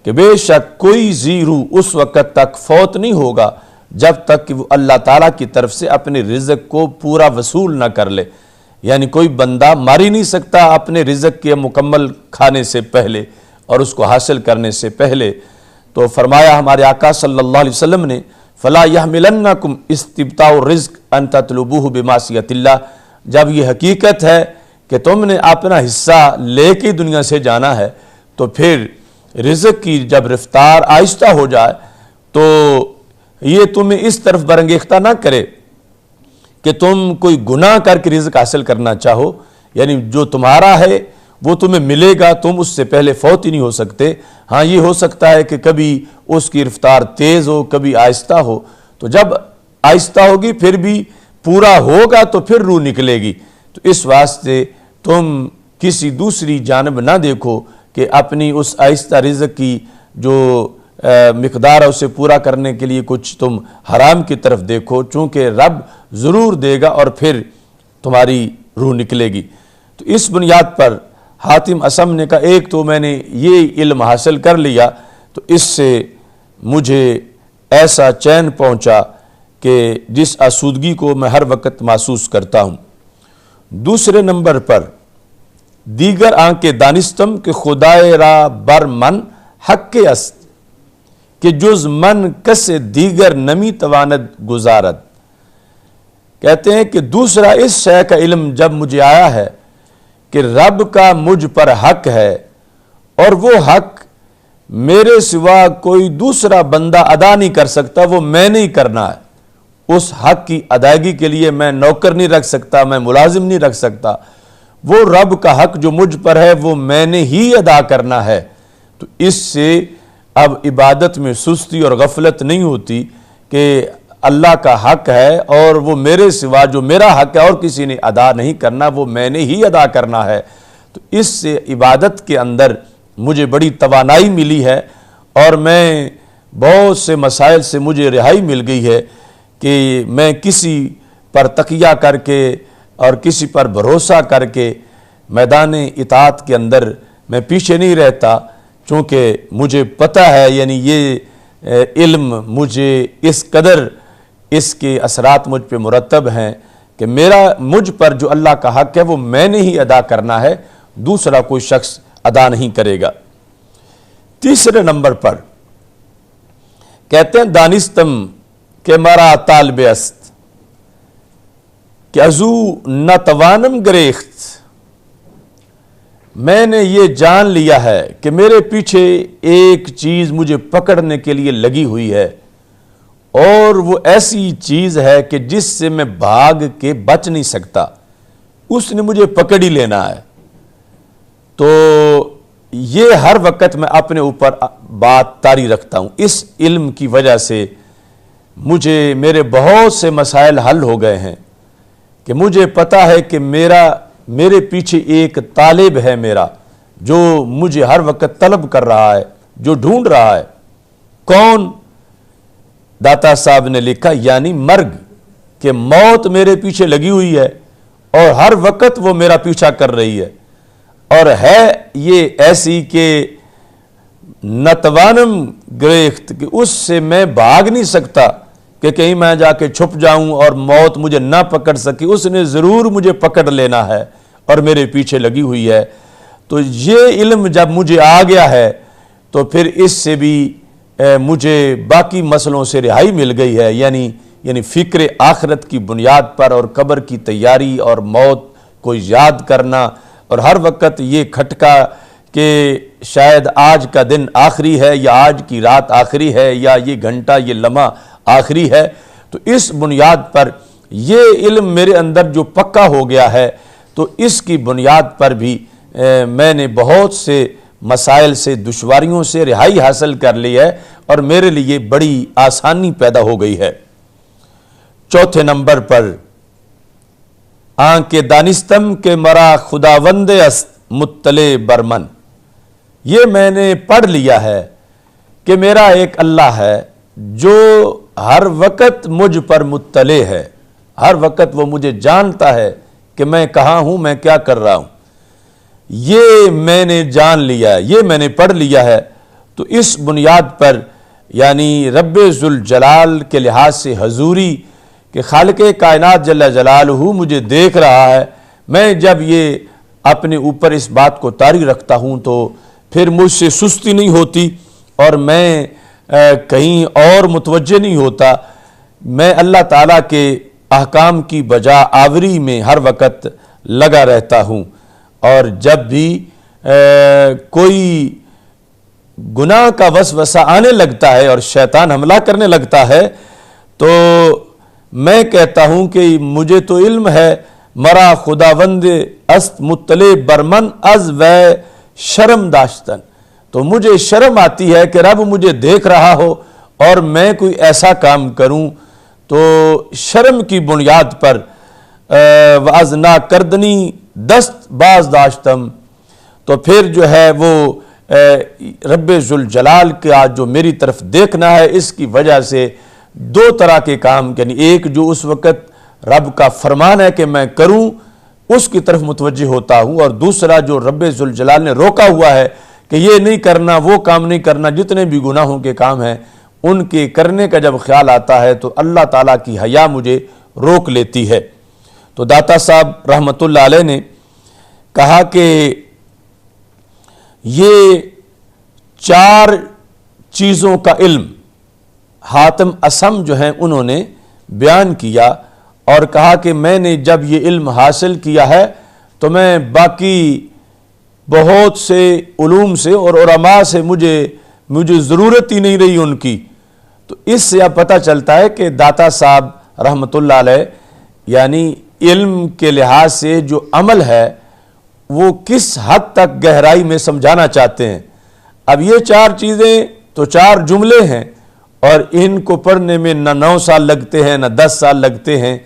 کہ بے شک کوئی ذی روح اس وقت تک فوت نہیں ہوگا جب تک کہ وہ اللہ تعالیٰ کی طرف سے اپنے رزق کو پورا وصول نہ کر لے. یعنی کوئی بندہ مار ہی نہیں سکتا اپنے رزق کے مکمل کھانے سے پہلے اور اس کو حاصل کرنے سے پہلے. تو فرمایا ہمارے آقا صلی اللہ علیہ وسلم نے فلا یحملنکم استبطاء الرزق ان تطلبوہ بمعصیۃ اللہ، جب یہ حقیقت ہے کہ تم نے اپنا حصہ لے کے دنیا سے جانا ہے تو پھر رزق کی جب رفتار آہستہ ہو جائے تو یہ تمہیں اس طرف برانگیختہ نہ کرے کہ تم کوئی گناہ کر کے رزق حاصل کرنا چاہو. یعنی جو تمہارا ہے وہ تمہیں ملے گا، تم اس سے پہلے فوت ہی نہیں ہو سکتے. ہاں یہ ہو سکتا ہے کہ کبھی اس کی رفتار تیز ہو کبھی آہستہ ہو، تو جب آہستہ ہوگی پھر بھی پورا ہوگا تو پھر روح نکلے گی. تو اس واسطے تم کسی دوسری جانب نہ دیکھو کہ اپنی اس آہستہ رزق کی جو مقدار ہے اسے پورا کرنے کے لیے کچھ تم حرام کی طرف دیکھو، چونکہ رب ضرور دے گا اور پھر تمہاری روح نکلے گی. تو اس بنیاد پر حاتم اصم نے کہا ایک تو میں نے یہ علم حاصل کر لیا تو اس سے مجھے ایسا چین پہنچا کہ جس آسودگی کو میں ہر وقت محسوس کرتا ہوں. دوسرے نمبر پر دیگر آنکھ دانستم کہ خدائے را بر من حق است، کہ جز من کس دیگر نمی تواند گزارد. کہتے ہیں کہ دوسرا اس شے کا علم جب مجھے آیا ہے کہ رب کا مجھ پر حق ہے اور وہ حق میرے سوا کوئی دوسرا بندہ ادا نہیں کر سکتا، وہ میں نہیں کرنا ہے. اس حق کی ادائیگی کے لیے میں نوکر نہیں رکھ سکتا، میں ملازم نہیں رکھ سکتا، وہ رب کا حق جو مجھ پر ہے وہ میں نے ہی ادا کرنا ہے۔ تو اس سے اب عبادت میں سستی اور غفلت نہیں ہوتی کہ اللہ کا حق ہے اور وہ میرے سوا جو میرا حق ہے اور کسی نے ادا نہیں کرنا، وہ میں نے ہی ادا کرنا ہے۔ تو اس سے عبادت کے اندر مجھے بڑی توانائی ملی ہے اور میں بہت سے مسائل سے مجھے رہائی مل گئی ہے کہ میں کسی پر تکیہ کر کے اور کسی پر بھروسہ کر کے میدان اطاعت کے اندر میں پیچھے نہیں رہتا، چونکہ مجھے پتہ ہے، یعنی یہ علم مجھے اس قدر اس کے اثرات مجھ پہ مرتب ہیں کہ مجھ پر جو اللہ کا حق ہے وہ میں نے ہی ادا کرنا ہے، دوسرا کوئی شخص ادا نہیں کرے گا۔ تیسرے نمبر پر کہتے ہیں دانستم کہ مرا طالب است کہ ازو نتوانم گریخت، میں نے یہ جان لیا ہے کہ میرے پیچھے ایک چیز مجھے پکڑنے کے لیے لگی ہوئی ہے اور وہ ایسی چیز ہے کہ جس سے میں بھاگ کے بچ نہیں سکتا، اس نے مجھے پکڑ ہی لینا ہے۔ تو یہ ہر وقت میں اپنے اوپر بات طاری رکھتا ہوں۔ اس علم کی وجہ سے میرے بہت سے مسائل حل ہو گئے ہیں کہ مجھے پتا ہے کہ میرے پیچھے ایک طالب ہے میرا جو مجھے ہر وقت طلب کر رہا ہے، جو ڈھونڈ رہا ہے۔ کون؟ داتا صاحب نے لکھا یعنی مرگ، کہ موت میرے پیچھے لگی ہوئی ہے اور ہر وقت وہ میرا پیچھا کر رہی ہے، اور ہے یہ ایسی کہ نتوانم گریخت، کہ اس سے میں بھاگ نہیں سکتا کہ کہیں میں جا کے چھپ جاؤں اور موت مجھے نہ پکڑ سکی، اس نے ضرور مجھے پکڑ لینا ہے اور میرے پیچھے لگی ہوئی ہے۔ تو یہ علم جب مجھے آ گیا ہے تو پھر اس سے بھی مجھے باقی مسئلوں سے رہائی مل گئی ہے، یعنی فکر آخرت کی بنیاد پر اور قبر کی تیاری اور موت کو یاد کرنا، اور ہر وقت یہ کھٹکا کہ شاید آج کا دن آخری ہے یا آج کی رات آخری ہے یا یہ گھنٹہ یہ لمحہ آخری ہے۔ تو اس بنیاد پر یہ علم میرے اندر جو پکا ہو گیا ہے تو اس کی بنیاد پر بھی میں نے بہت سے مسائل سے، دشواریوں سے رہائی حاصل کر لی ہے اور میرے لیے بڑی آسانی پیدا ہو گئی ہے۔ چوتھے نمبر پر آنکھ دانستم کے مرا خداوند است مطلع برمن، یہ میں نے پڑھ لیا ہے کہ میرا ایک اللہ ہے جو ہر وقت مجھ پر مطلع ہے، ہر وقت وہ مجھے جانتا ہے کہ میں کہاں ہوں، میں کیا کر رہا ہوں۔ یہ میں نے جان لیا ہے، یہ میں نے پڑھ لیا ہے۔ تو اس بنیاد پر یعنی رب ذوالجلال کے لحاظ سے حضوری کہ خالق کائنات جل جلالہ مجھے دیکھ رہا ہے، میں جب یہ اپنے اوپر اس بات کو طاری رکھتا ہوں تو پھر مجھ سے سستی نہیں ہوتی اور میں کہیں اور متوجہ نہیں ہوتا، میں اللہ تعالیٰ کے احکام کی بجا آوری میں ہر وقت لگا رہتا ہوں، اور جب بھی کوئی گناہ کا وسوسہ آنے لگتا ہے اور شیطان حملہ کرنے لگتا ہے تو میں کہتا ہوں کہ مجھے تو علم ہے، مرا خداوند است مطلع برمن از و شرم داشتن، تو مجھے شرم آتی ہے کہ رب مجھے دیکھ رہا ہو اور میں کوئی ایسا کام کروں تو شرم کی بنیاد پر واز نا کردنی دست باز داشتم، تو پھر جو ہے وہ رب ذوالجلال کا جو میری طرف دیکھنا ہے اس کی وجہ سے دو طرح کے کام، یعنی ایک جو اس وقت رب کا فرمان ہے کہ میں کروں اس کی طرف متوجہ ہوتا ہوں، اور دوسرا جو رب ذوالجلال نے روکا ہوا ہے کہ یہ نہیں کرنا، وہ کام نہیں کرنا، جتنے بھی گناہوں کے کام ہیں ان کے کرنے کا جب خیال آتا ہے تو اللہ تعالیٰ کی حیا مجھے روک لیتی ہے۔ تو داتا صاحب رحمۃ اللہ علیہ نے کہا کہ یہ 4 چیزوں کا علم حاتم اصم جو ہیں انہوں نے بیان کیا اور کہا کہ میں نے جب یہ علم حاصل کیا ہے تو میں باقی بہت سے علوم سے اور علماء سے مجھے ضرورت ہی نہیں رہی ان کی۔ تو اس سے اب پتہ چلتا ہے کہ داتا صاحب رحمۃ اللہ علیہ یعنی علم کے لحاظ سے جو عمل ہے وہ کس حد تک گہرائی میں سمجھانا چاہتے ہیں۔ اب یہ 4 چیزیں تو 4 جملے ہیں، اور ان کو پڑھنے میں نہ 9 سال لگتے ہیں، نہ 10 سال لگتے ہیں،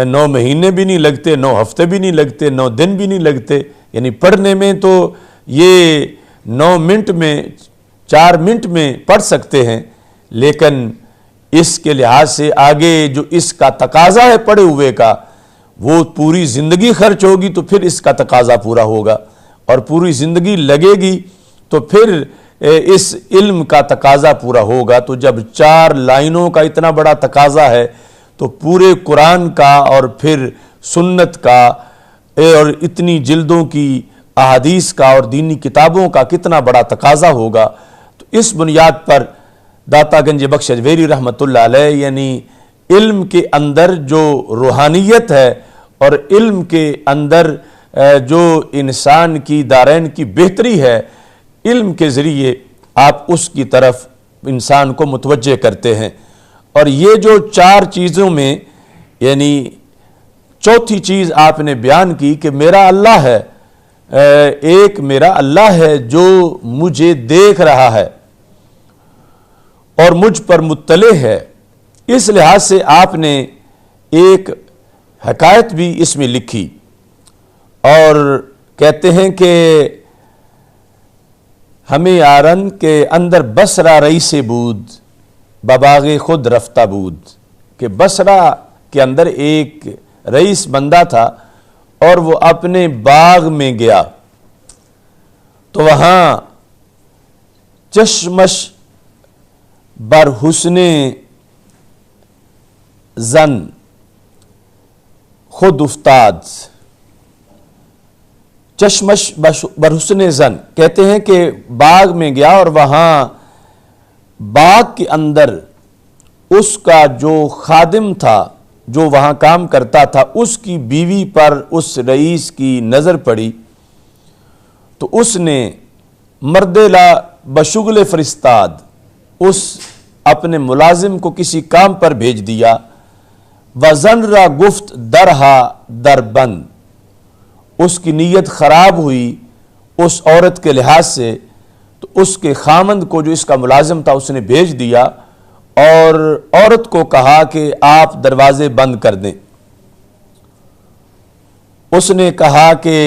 9 مہینے بھی نہیں لگتے، 9 ہفتے بھی نہیں لگتے، 9 دن بھی نہیں لگتے، یعنی پڑھنے میں تو یہ 9 منٹ میں 4 منٹ میں پڑھ سکتے ہیں، لیکن اس کے لحاظ سے آگے جو اس کا تقاضا ہے پڑھے ہوئے کا، وہ پوری زندگی خرچ ہوگی تو پھر اس کا تقاضا پورا ہوگا، اور پوری زندگی لگے گی تو پھر اس علم کا تقاضا پورا ہوگا۔ تو جب 4 لائنوں کا اتنا بڑا تقاضا ہے تو پورے قرآن کا اور پھر سنت کا اور اتنی جلدوں کی احادیث کا اور دینی کتابوں کا کتنا بڑا تقاضا ہوگا۔ تو اس بنیاد پر داتا گنج بخش اجویری رحمۃ اللہ علیہ یعنی علم کے اندر جو روحانیت ہے اور علم کے اندر جو انسان کی دارین کی بہتری ہے، علم کے ذریعے آپ اس کی طرف انسان کو متوجہ کرتے ہیں۔ اور یہ جو 4 چیزوں میں یعنی چوتھی چیز آپ نے بیان کی کہ میرا اللہ ہے، ایک میرا اللہ ہے جو مجھے دیکھ رہا ہے اور مجھ پر مطلع ہے، اس لحاظ سے آپ نے ایک حکایت بھی اس میں لکھی، اور کہتے ہیں کہ ہمیں آرن کے اندر بصرہ رئیس بود بباغ خود رفتہ بود، کہ بصرہ کے اندر ایک رئیس بندہ تھا اور وہ اپنے باغ میں گیا تو وہاں چشمش بر حسن زن خود افتاد۔ چشمش بر حسن زن کہتے ہیں کہ باغ میں گیا اور وہاں باغ کے اندر اس کا جو خادم تھا جو وہاں کام کرتا تھا، اس کی بیوی پر اس رئیس کی نظر پڑی تو اس نے مرد لا بشغل فرستاد، اس اپنے ملازم کو کسی کام پر بھیج دیا، وزن را گفت درہا در بند، اس کی نیت خراب ہوئی اس عورت کے لحاظ سے، تو اس کے خامند کو جو اس کا ملازم تھا اس نے بھیج دیا اور عورت کو کہا کہ آپ دروازے بند کر دیں۔ اس نے کہا کہ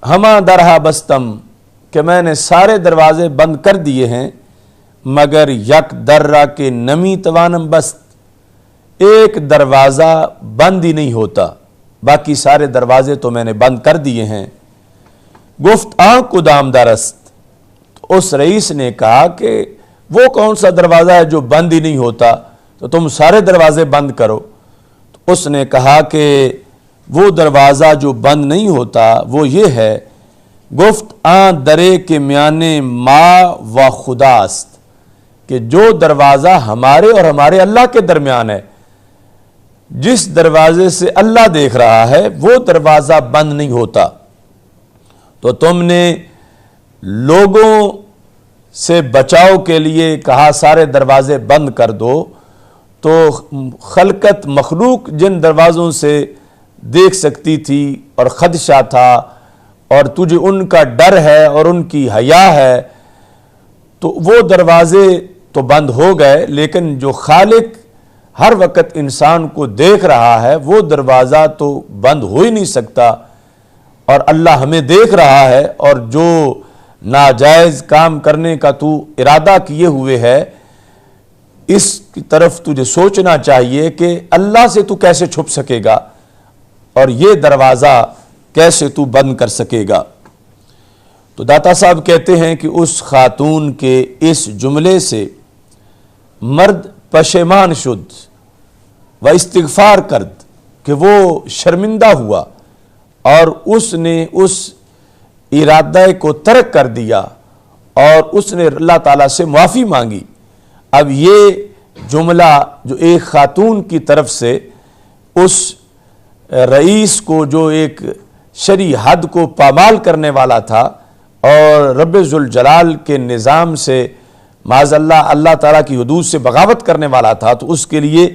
ہما درہا بستم، کہ میں نے سارے دروازے بند کر دیے ہیں، مگر یک درہ کے نمی توانم بست، ایک دروازہ بند ہی نہیں ہوتا، باقی سارے دروازے تو میں نے بند کر دیے ہیں۔ گفت آنکھ کدام درست، تو اس رئیس نے کہا کہ وہ کون سا دروازہ ہے جو بند ہی نہیں ہوتا، تو تم سارے دروازے بند کرو۔ تو اس نے کہا کہ وہ دروازہ جو بند نہیں ہوتا وہ یہ ہے، گفت آن درے کے میانے ما و خداست، کہ جو دروازہ ہمارے اور ہمارے اللہ کے درمیان ہے، جس دروازے سے اللہ دیکھ رہا ہے وہ دروازہ بند نہیں ہوتا۔ تو تم نے لوگوں سے بچاؤ کے لیے کہا سارے دروازے بند کر دو، تو خلقت مخلوق جن دروازوں سے دیکھ سکتی تھی اور خدشہ تھا اور تجھے ان کا ڈر ہے اور ان کی حیا ہے، تو وہ دروازے تو بند ہو گئے، لیکن جو خالق ہر وقت انسان کو دیکھ رہا ہے وہ دروازہ تو بند ہو ہی نہیں سکتا، اور اللہ ہمیں دیکھ رہا ہے، اور جو ناجائز کام کرنے کا تو ارادہ کیے ہوئے ہے اس کی طرف تجھے سوچنا چاہیے کہ اللہ سے تو کیسے چھپ سکے گا اور یہ دروازہ کیسے تو بند کر سکے گا۔ تو داتا صاحب کہتے ہیں کہ اس خاتون کے اس جملے سے مرد پشیمان شد و استغفار کرد، کہ وہ شرمندہ ہوا اور اس نے اس ارادہ کو ترک کر دیا اور اس نے اللہ تعالیٰ سے معافی مانگی۔ اب یہ جملہ جو ایک خاتون کی طرف سے اس رئیس کو جو ایک شرعی حد کو پامال کرنے والا تھا اور رب ذوالجلال کے نظام سے معاذ اللہ اللہ تعالیٰ کی حدود سے بغاوت کرنے والا تھا، تو اس کے لیے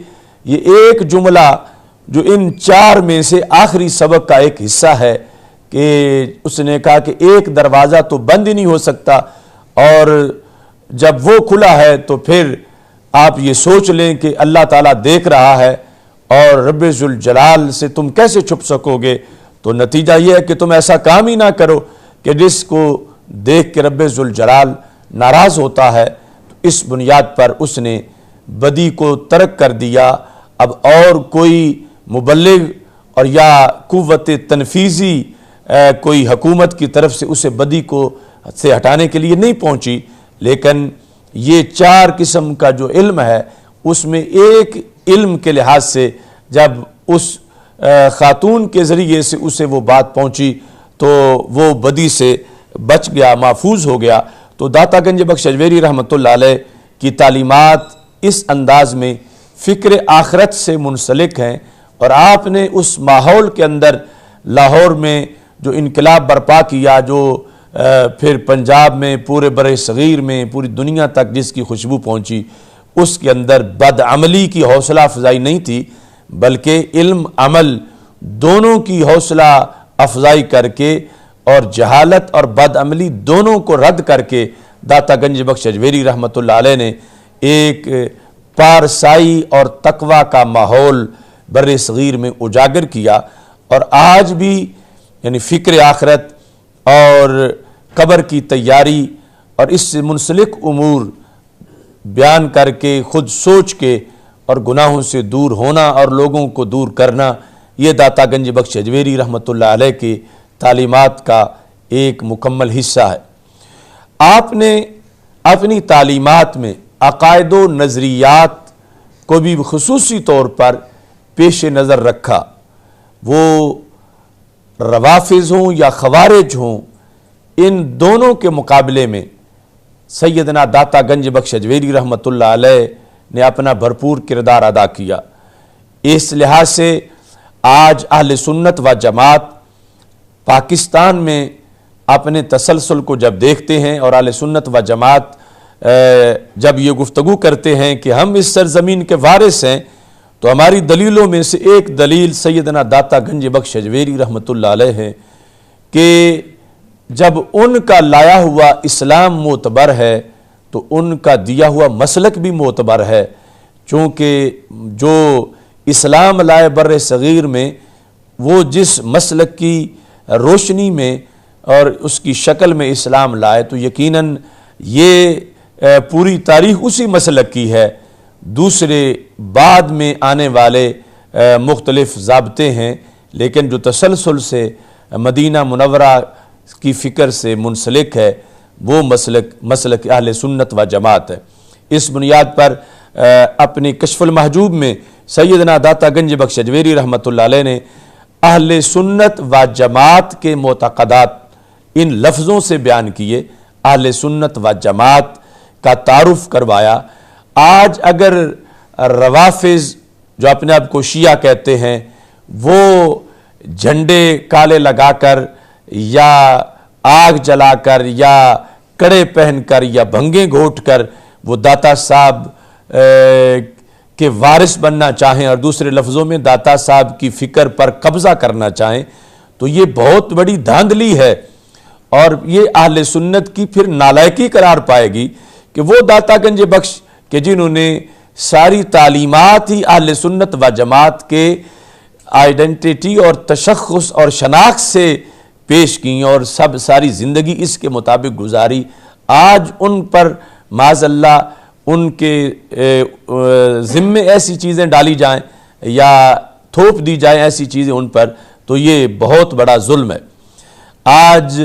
یہ ایک جملہ جو ان 4 میں سے آخری سبق کا ایک حصہ ہے کہ اس نے کہا کہ ایک دروازہ تو بند ہی نہیں ہو سکتا، اور جب وہ کھلا ہے تو پھر آپ یہ سوچ لیں کہ اللہ تعالیٰ دیکھ رہا ہے اور رب ذوالجلال سے تم کیسے چھپ سکو گے؟ تو نتیجہ یہ ہے کہ تم ایسا کام ہی نہ کرو کہ جس کو دیکھ کے رب ذوالجلال ناراض ہوتا ہے۔ اس بنیاد پر اس نے بدی کو ترک کر دیا۔ اب اور کوئی مبلغ اور یا قوت تنفیذی کوئی حکومت کی طرف سے اسے بدی کو سے ہٹانے کے لیے نہیں پہنچی، لیکن یہ 4 قسم کا جو علم ہے اس میں ایک علم کے لحاظ سے جب اس خاتون کے ذریعے سے اسے وہ بات پہنچی تو وہ بدی سے بچ گیا، محفوظ ہو گیا۔ تو داتا گنج بخش اجویری رحمۃ اللہ علیہ کی تعلیمات اس انداز میں فکر آخرت سے منسلک ہیں، اور آپ نے اس ماحول کے اندر لاہور میں جو انقلاب برپا کیا، جو پھر پنجاب میں، پورے برِ صغیر میں، پوری دنیا تک جس کی خوشبو پہنچی، اس کے اندر بدعملی کی حوصلہ افزائی نہیں تھی، بلکہ علم عمل دونوں کی حوصلہ افزائی کر کے اور جہالت اور بدعملی دونوں کو رد کر کے داتا گنج بخش اجویری رحمۃ اللہ علیہ نے ایک پارسائی اور تقوی کا ماحول برِ صغیر میں اجاگر کیا۔ اور آج بھی یعنی فکر آخرت اور قبر کی تیاری اور اس سے منسلک امور بیان کر کے، خود سوچ کے اور گناہوں سے دور ہونا اور لوگوں کو دور کرنا، یہ داتا گنج بخش اجویری رحمۃ اللہ علیہ کی تعلیمات کا ایک مکمل حصہ ہے۔ آپ نے اپنی تعلیمات میں عقائد و نظریات کو بھی خصوصی طور پر پیش نظر رکھا، وہ روافض ہوں یا خوارج ہوں، ان دونوں کے مقابلے میں سیدنا داتا گنج بخش اجویری رحمۃ اللہ علیہ نے اپنا بھرپور کردار ادا کیا۔ اس لحاظ سے آج اہل سنت و جماعت پاکستان میں اپنے تسلسل کو جب دیکھتے ہیں، اور اہل سنت و جماعت جب یہ گفتگو کرتے ہیں کہ ہم اس سرزمین کے وارث ہیں، تو ہماری دلیلوں میں سے ایک دلیل سیدنا داتا گنج بخش اجویری رحمۃ اللہ علیہ ہے کہ جب ان کا لایا ہوا اسلام معتبر ہے تو ان کا دیا ہوا مسلک بھی معتبر ہے، چونکہ جو اسلام لائے بر صغیر میں وہ جس مسلک کی روشنی میں اور اس کی شکل میں اسلام لائے تو یقیناً یہ پوری تاریخ اسی مسلک کی ہے۔ دوسرے بعد میں آنے والے مختلف ضابطے ہیں، لیکن جو تسلسل سے مدینہ منورہ کی فکر سے منسلک ہے وہ مسلک اہل سنت و جماعت ہے۔ اس بنیاد پر اپنی کشف المحجوب میں سیدنا داتا گنج بخش اجویری رحمۃ اللہ علیہ نے اہل سنت و جماعت کے معتقدات ان لفظوں سے بیان کیے، اہل سنت و جماعت کا تعارف کروایا۔ آج اگر روافض جو اپنے آپ کو شیعہ کہتے ہیں وہ جھنڈے کالے لگا کر یا آگ جلا کر یا کڑے پہن کر یا بھنگیں گھونٹ کر وہ داتا صاحب کے وارث بننا چاہیں اور دوسرے لفظوں میں داتا صاحب کی فکر پر قبضہ کرنا چاہیں تو یہ بہت بڑی دھاندلی ہے، اور یہ اہل سنت کی پھر نالائکی قرار پائے گی کہ وہ داتا گنج بخش کہ جنہوں نے ساری تعلیمات ہی اہل سنت و جماعت کے آئیڈینٹیٹی اور تشخص اور شناخت سے پیش کی اور ساری زندگی اس کے مطابق گزاری، آج ان پر معاذ اللہ ان کے ذمے ایسی چیزیں ڈالی جائیں یا تھوپ دی جائیں ایسی چیزیں ان پر، تو یہ بہت بڑا ظلم ہے۔ آج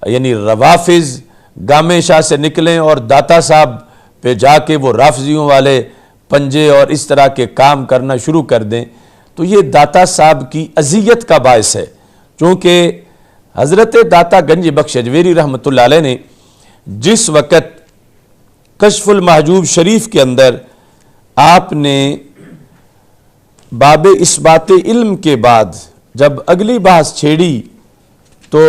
یعنی روافض گامے شاہ سے نکلیں اور داتا صاحب پہ جا کے وہ رافضیوں والے پنجے اور اس طرح کے کام کرنا شروع کر دیں تو یہ داتا صاحب کی اذیت کا باعث ہے، چونکہ حضرت داتا گنج بخش اجویری رحمۃ اللہ علیہ نے جس وقت کشف المحجوب شریف کے اندر آپ نے باب اثبات علم کے بعد جب اگلی بحث چھیڑی تو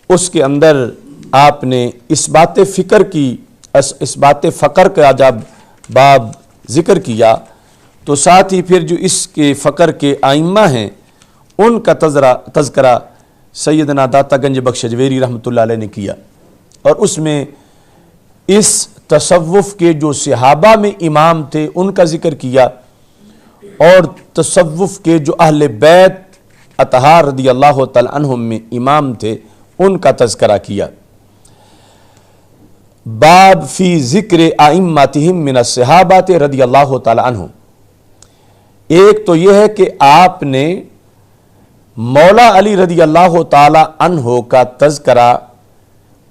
اس کے اندر آپ نے اثبات فکر کی اثبات فقر کا جب باب ذکر کیا تو ساتھ ہی پھر جو اس کے فقر کے آئمہ ہیں ان کا تذکرہ سیدنا داتا گنج بخش اجویری رحمۃ اللہ علیہ نے کیا، اور اس میں اس تصوف کے جو صحابہ میں امام تھے ان کا ذکر کیا، اور تصوف کے جو اہل بیت اطہار رضی اللہ تعالی عنہم میں امام تھے ان کا تذکرہ کیا۔ باب فی ذکر ائمتہم من الصحابہ رضی اللہ تعالی عنہم، ایک تو یہ ہے کہ آپ نے مولا علی رضی اللہ تعالی عنہ کا تذکرہ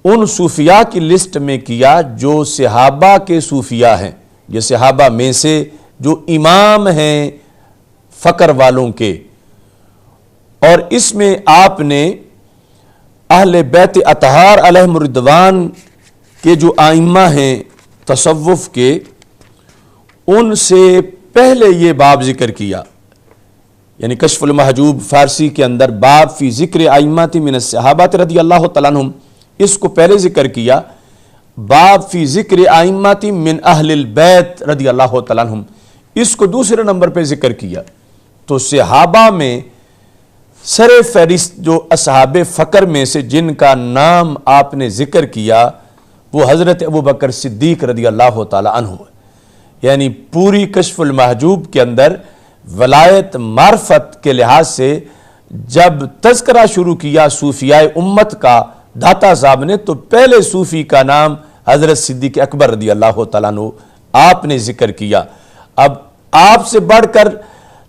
ان صوفیاء کی لسٹ میں کیا جو صحابہ کے صوفیاء ہیں، یہ صحابہ میں سے جو امام ہیں فقر والوں کے، اور اس میں آپ نے اہل بیت اطہار علیہم الرضوان کے جو ائمہ ہیں تصوف کے، ان سے پہلے یہ باب ذکر کیا، یعنی کشف المحجوب فارسی کے اندر باب فی ذکر ائمۃ من الصحابہ رضی اللہ تعالیٰ عنہم، اس کو پہلے ذکر کیا۔ باب فی ذکر ائمۃ من اہل البیت رضی اللہ تعالیٰ عنہم، اس کو دوسرے نمبر پہ ذکر کیا۔ تو صحابہ میں سر فہرست جو اصحاب فقر میں سے جن کا نام آپ نے ذکر کیا وہ حضرت ابوبکر صدیق رضی اللہ تعالیٰ عنہ، یعنی پوری کشف المحجوب کے اندر ولایت معرفت کے لحاظ سے جب تذکرہ شروع کیا صوفیاء امت کا داتا صاحب نے، تو پہلے صوفی کا نام حضرت صدیق اکبر رضی اللہ تعالیٰ عنہ آپ نے ذکر کیا۔ اب آپ سے بڑھ کر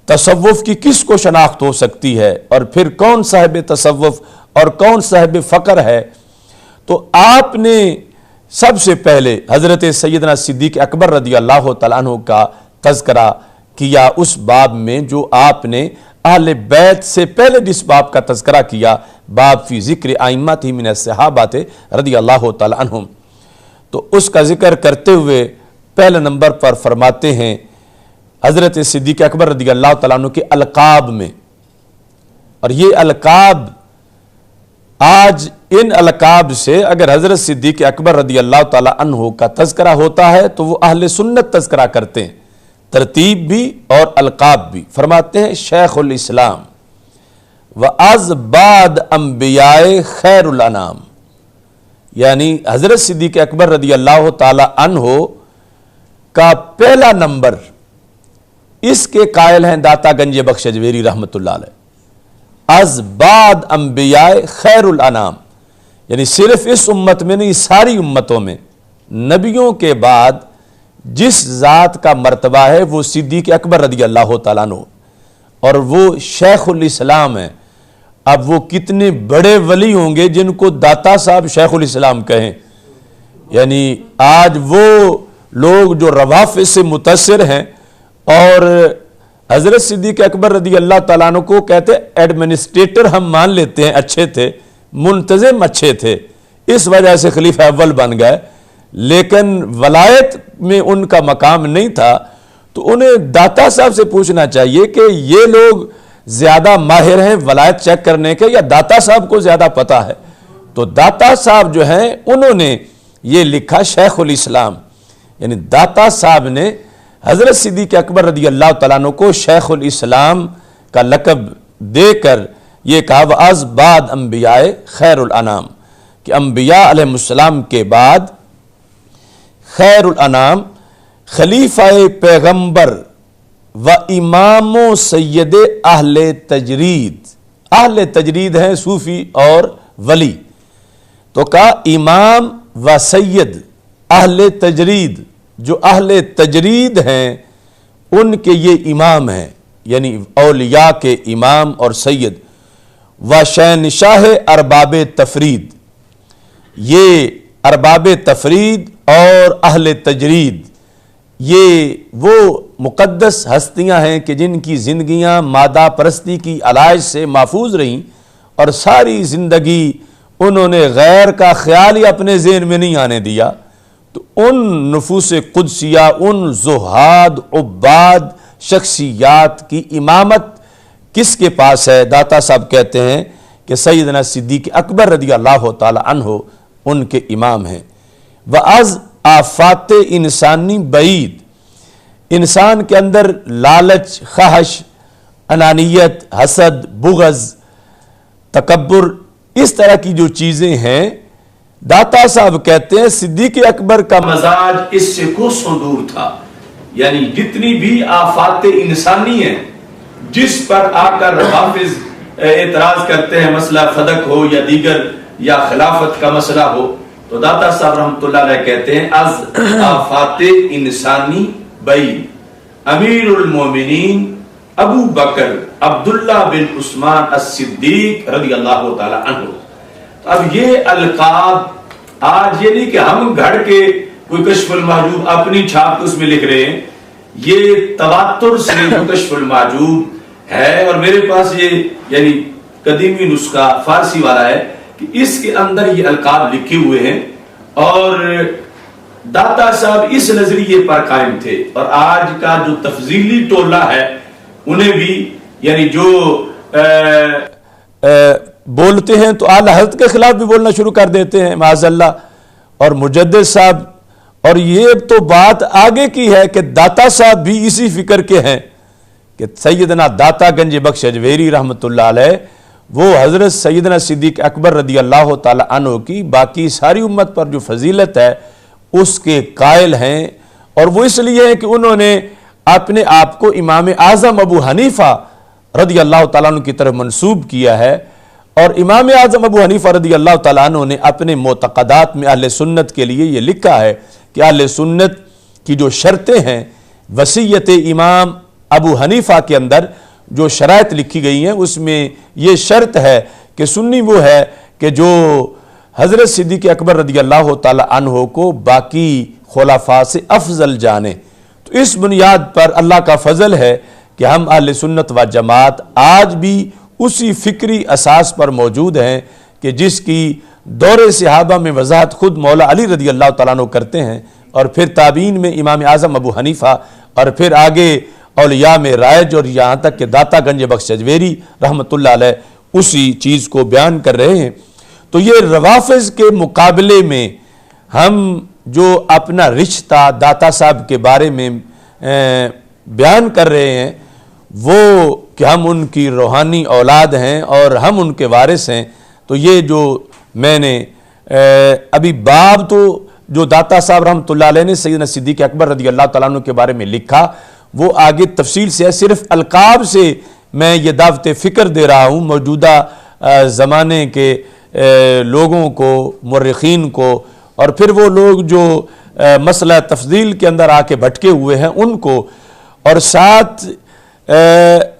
تصوف کی کس کو شناخت ہو سکتی ہے، اور پھر کون صاحب تصوف اور کون صاحب فقر ہے؟ تو آپ نے سب سے پہلے حضرت سیدنا صدیق اکبر رضی اللہ تعالیٰ عنہ کا تذکرہ کیا اس باب میں جو آپ نے اہل بیت سے پہلے جس باب کا تذکرہ کیا، باب فی ذکر ائمۃ من الصحابہ رضی اللہ تعالیٰ عنہم۔ تو اس کا ذکر کرتے ہوئے پہلے نمبر پر فرماتے ہیں حضرت صدیق اکبر رضی اللہ تعالیٰ عنہ کے القاب میں، اور یہ القاب آج ان القاب سے اگر حضرت صدیق اکبر رضی اللہ تعالیٰ عنہ کا تذکرہ ہوتا ہے تو وہ اہل سنت تذکرہ کرتے ہیں، ترتیب بھی اور القاب بھی۔ فرماتے ہیں شیخ الاسلام وَأَز بعد انبیاء خیر الانام، یعنی حضرت صدیق اکبر رضی اللہ تعالی عنہ کا پہلا نمبر اس کے قائل ہیں داتا گنج بخش اجویری رحمۃ اللہ علیہ۔ از بعد انبیاء خیر الانام، یعنی صرف اس امت میں نہیں ساری امتوں میں نبیوں کے بعد جس ذات کا مرتبہ ہے وہ صدیق اکبر رضی اللہ تعالیٰ عنہ، اور وہ شیخ الاسلام ہیں۔ اب وہ کتنے بڑے ولی ہوں گے جن کو داتا صاحب شیخ الاسلام کہیں، یعنی آج وہ لوگ جو روافض سے متاثر ہیں اور حضرت صدیق اکبر رضی اللہ تعالیٰ عنہ کو کہتے ایڈمنسٹریٹر ہم مان لیتے ہیں، اچھے تھے، منتظم اچھے تھے، اس وجہ سے خلیفہ اول بن گئے، لیکن ولایت میں ان کا مقام نہیں تھا۔ تو انہیں داتا صاحب سے پوچھنا چاہیے کہ یہ لوگ زیادہ ماہر ہیں ولایت چیک کرنے کے یا داتا صاحب کو زیادہ پتا ہے؟ تو داتا صاحب جو ہیں انہوں نے یہ لکھا شیخ الاسلام، یعنی داتا صاحب نے حضرت صدیق اکبر رضی اللہ تعالیٰ عنہ کو شیخ الاسلام کا لقب دے کر یہ کہا وَأَز بعد انبیاء خیر الانام، کہ انبیاء علیہ السلام کے بعد خیر الانام خلیفہ پیغمبر و امام و سید اہل تجرید، اہل تجرید ہیں صوفی اور ولی، تو کہا امام و سید اہل تجرید، جو اہل تجرید ہیں ان کے یہ امام ہیں، یعنی اولیاء کے امام اور سید، و شہنشاہ ارباب تفرید، یہ ارباب تفرید اور اہل تجرید یہ وہ مقدس ہستیاں ہیں کہ جن کی زندگیاں مادہ پرستی کی علائج سے محفوظ رہیں اور ساری زندگی انہوں نے غیر کا خیال ہی اپنے ذہن میں نہیں آنے دیا۔ تو ان نفوس قدسیہ، ان زہاد عباد شخصیات کی امامت کس کے پاس ہے؟ داتا صاحب کہتے ہیں کہ سیدنا صدیق اکبر رضی اللہ تعالی عنہ ان کے امام ہیں۔ وَأَز آفات انسانی بعید، انسان کے اندر لالچ، خواہش، انانیت، حسد، بغض، تکبر، اس طرح کی جو چیزیں ہیں، داتا صاحب کہتے ہیں صدیق اکبر کا مزاج اس سے کوسوں دور تھا، یعنی جتنی بھی آفات انسانی ہیں جس پر آ کر روافض اعتراض کرتے ہیں، مسئلہ فدق ہو یا دیگر یا خلافت کا مسئلہ ہو، تو داتا صاحب رحمۃ اللہ علیہ کہتے ہیں از آفات انسانی بئی امیر المومنین ابو بکر عبداللہ بن عثمان الصدیق رضی اللہ تعالی عنہ۔ اب یہ القاب آج یہ نہیں کہ ہم گھڑ کے کوئی کشف المحجوب اپنی چھاپ اس میں لکھ رہے ہیں، یہ تواتر سے جو کشف المحجوب ہے، اور میرے پاس یہ یعنی قدیمی نسخہ فارسی والا ہے کہ اس کے اندر یہ القاب لکھے ہوئے ہیں، اور داتا صاحب اس نظریے پر قائم تھے، اور آج کا جو تفضیلی ٹولہ ہے انہیں بھی یعنی جو بولتے ہیں تو اعلی حضرت کے خلاف بھی بولنا شروع کر دیتے ہیں معاذ اللہ، اور مجدد صاحب، اور یہ تو بات آگے کی ہے کہ داتا صاحب بھی اسی فکر کے ہیں کہ سیدنا داتا گنج بخش اجویری رحمۃ اللہ علیہ وہ حضرت سیدنا صدیق اکبر رضی اللہ تعالی عنہ کی باقی ساری امت پر جو فضیلت ہے اس کے قائل ہیں، اور وہ اس لیے ہے کہ انہوں نے اپنے آپ کو امام اعظم ابو حنیفہ رضی اللہ تعالیٰ عنہ کی طرف منسوب کیا ہے، اور امام اعظم ابو حنیفہ رضی اللہ تعالیٰ عنہ نے اپنے معتقدات میں اہل سنت کے لیے یہ لکھا ہے کہ اہل سنت کی جو شرطیں ہیں، وصیت امام ابو حنیفہ کے اندر جو شرائط لکھی گئی ہیں اس میں یہ شرط ہے کہ سنی وہ ہے کہ جو حضرت صدیق اکبر رضی اللہ تعالی عنہ کو باقی خلفاء سے افضل جانے۔ تو اس بنیاد پر اللہ کا فضل ہے کہ ہم اہل سنت و جماعت آج بھی اسی فکری اساس پر موجود ہیں کہ جس کی دور صحابہ میں وضاحت خود مولا علی رضی اللہ تعالیٰ عنہ کرتے ہیں، اور پھر تابعین میں امام اعظم ابو حنیفہ، اور پھر آگے اولیاء میں رائج، اور یہاں تک کہ داتا گنج بخش اجویری رحمۃ اللہ علیہ اسی چیز کو بیان کر رہے ہیں۔ تو یہ روافض کے مقابلے میں ہم جو اپنا رشتہ داتا صاحب کے بارے میں بیان کر رہے ہیں وہ کہ ہم ان کی روحانی اولاد ہیں اور ہم ان کے وارث ہیں، تو یہ جو میں نے ابھی باب تو جو داتا صاحب رحمۃ اللہ علیہ نے سیدنا صدیق اکبر رضی اللہ تعالیٰ عنہ کے بارے میں لکھا وہ آگے تفصیل سے ہے، صرف القاب سے میں یہ دعوت فکر دے رہا ہوں موجودہ زمانے کے لوگوں کو، مورخین کو، اور پھر وہ لوگ جو مسئلہ تفضیل کے اندر آ کے بھٹکے ہوئے ہیں ان کو، اور ساتھ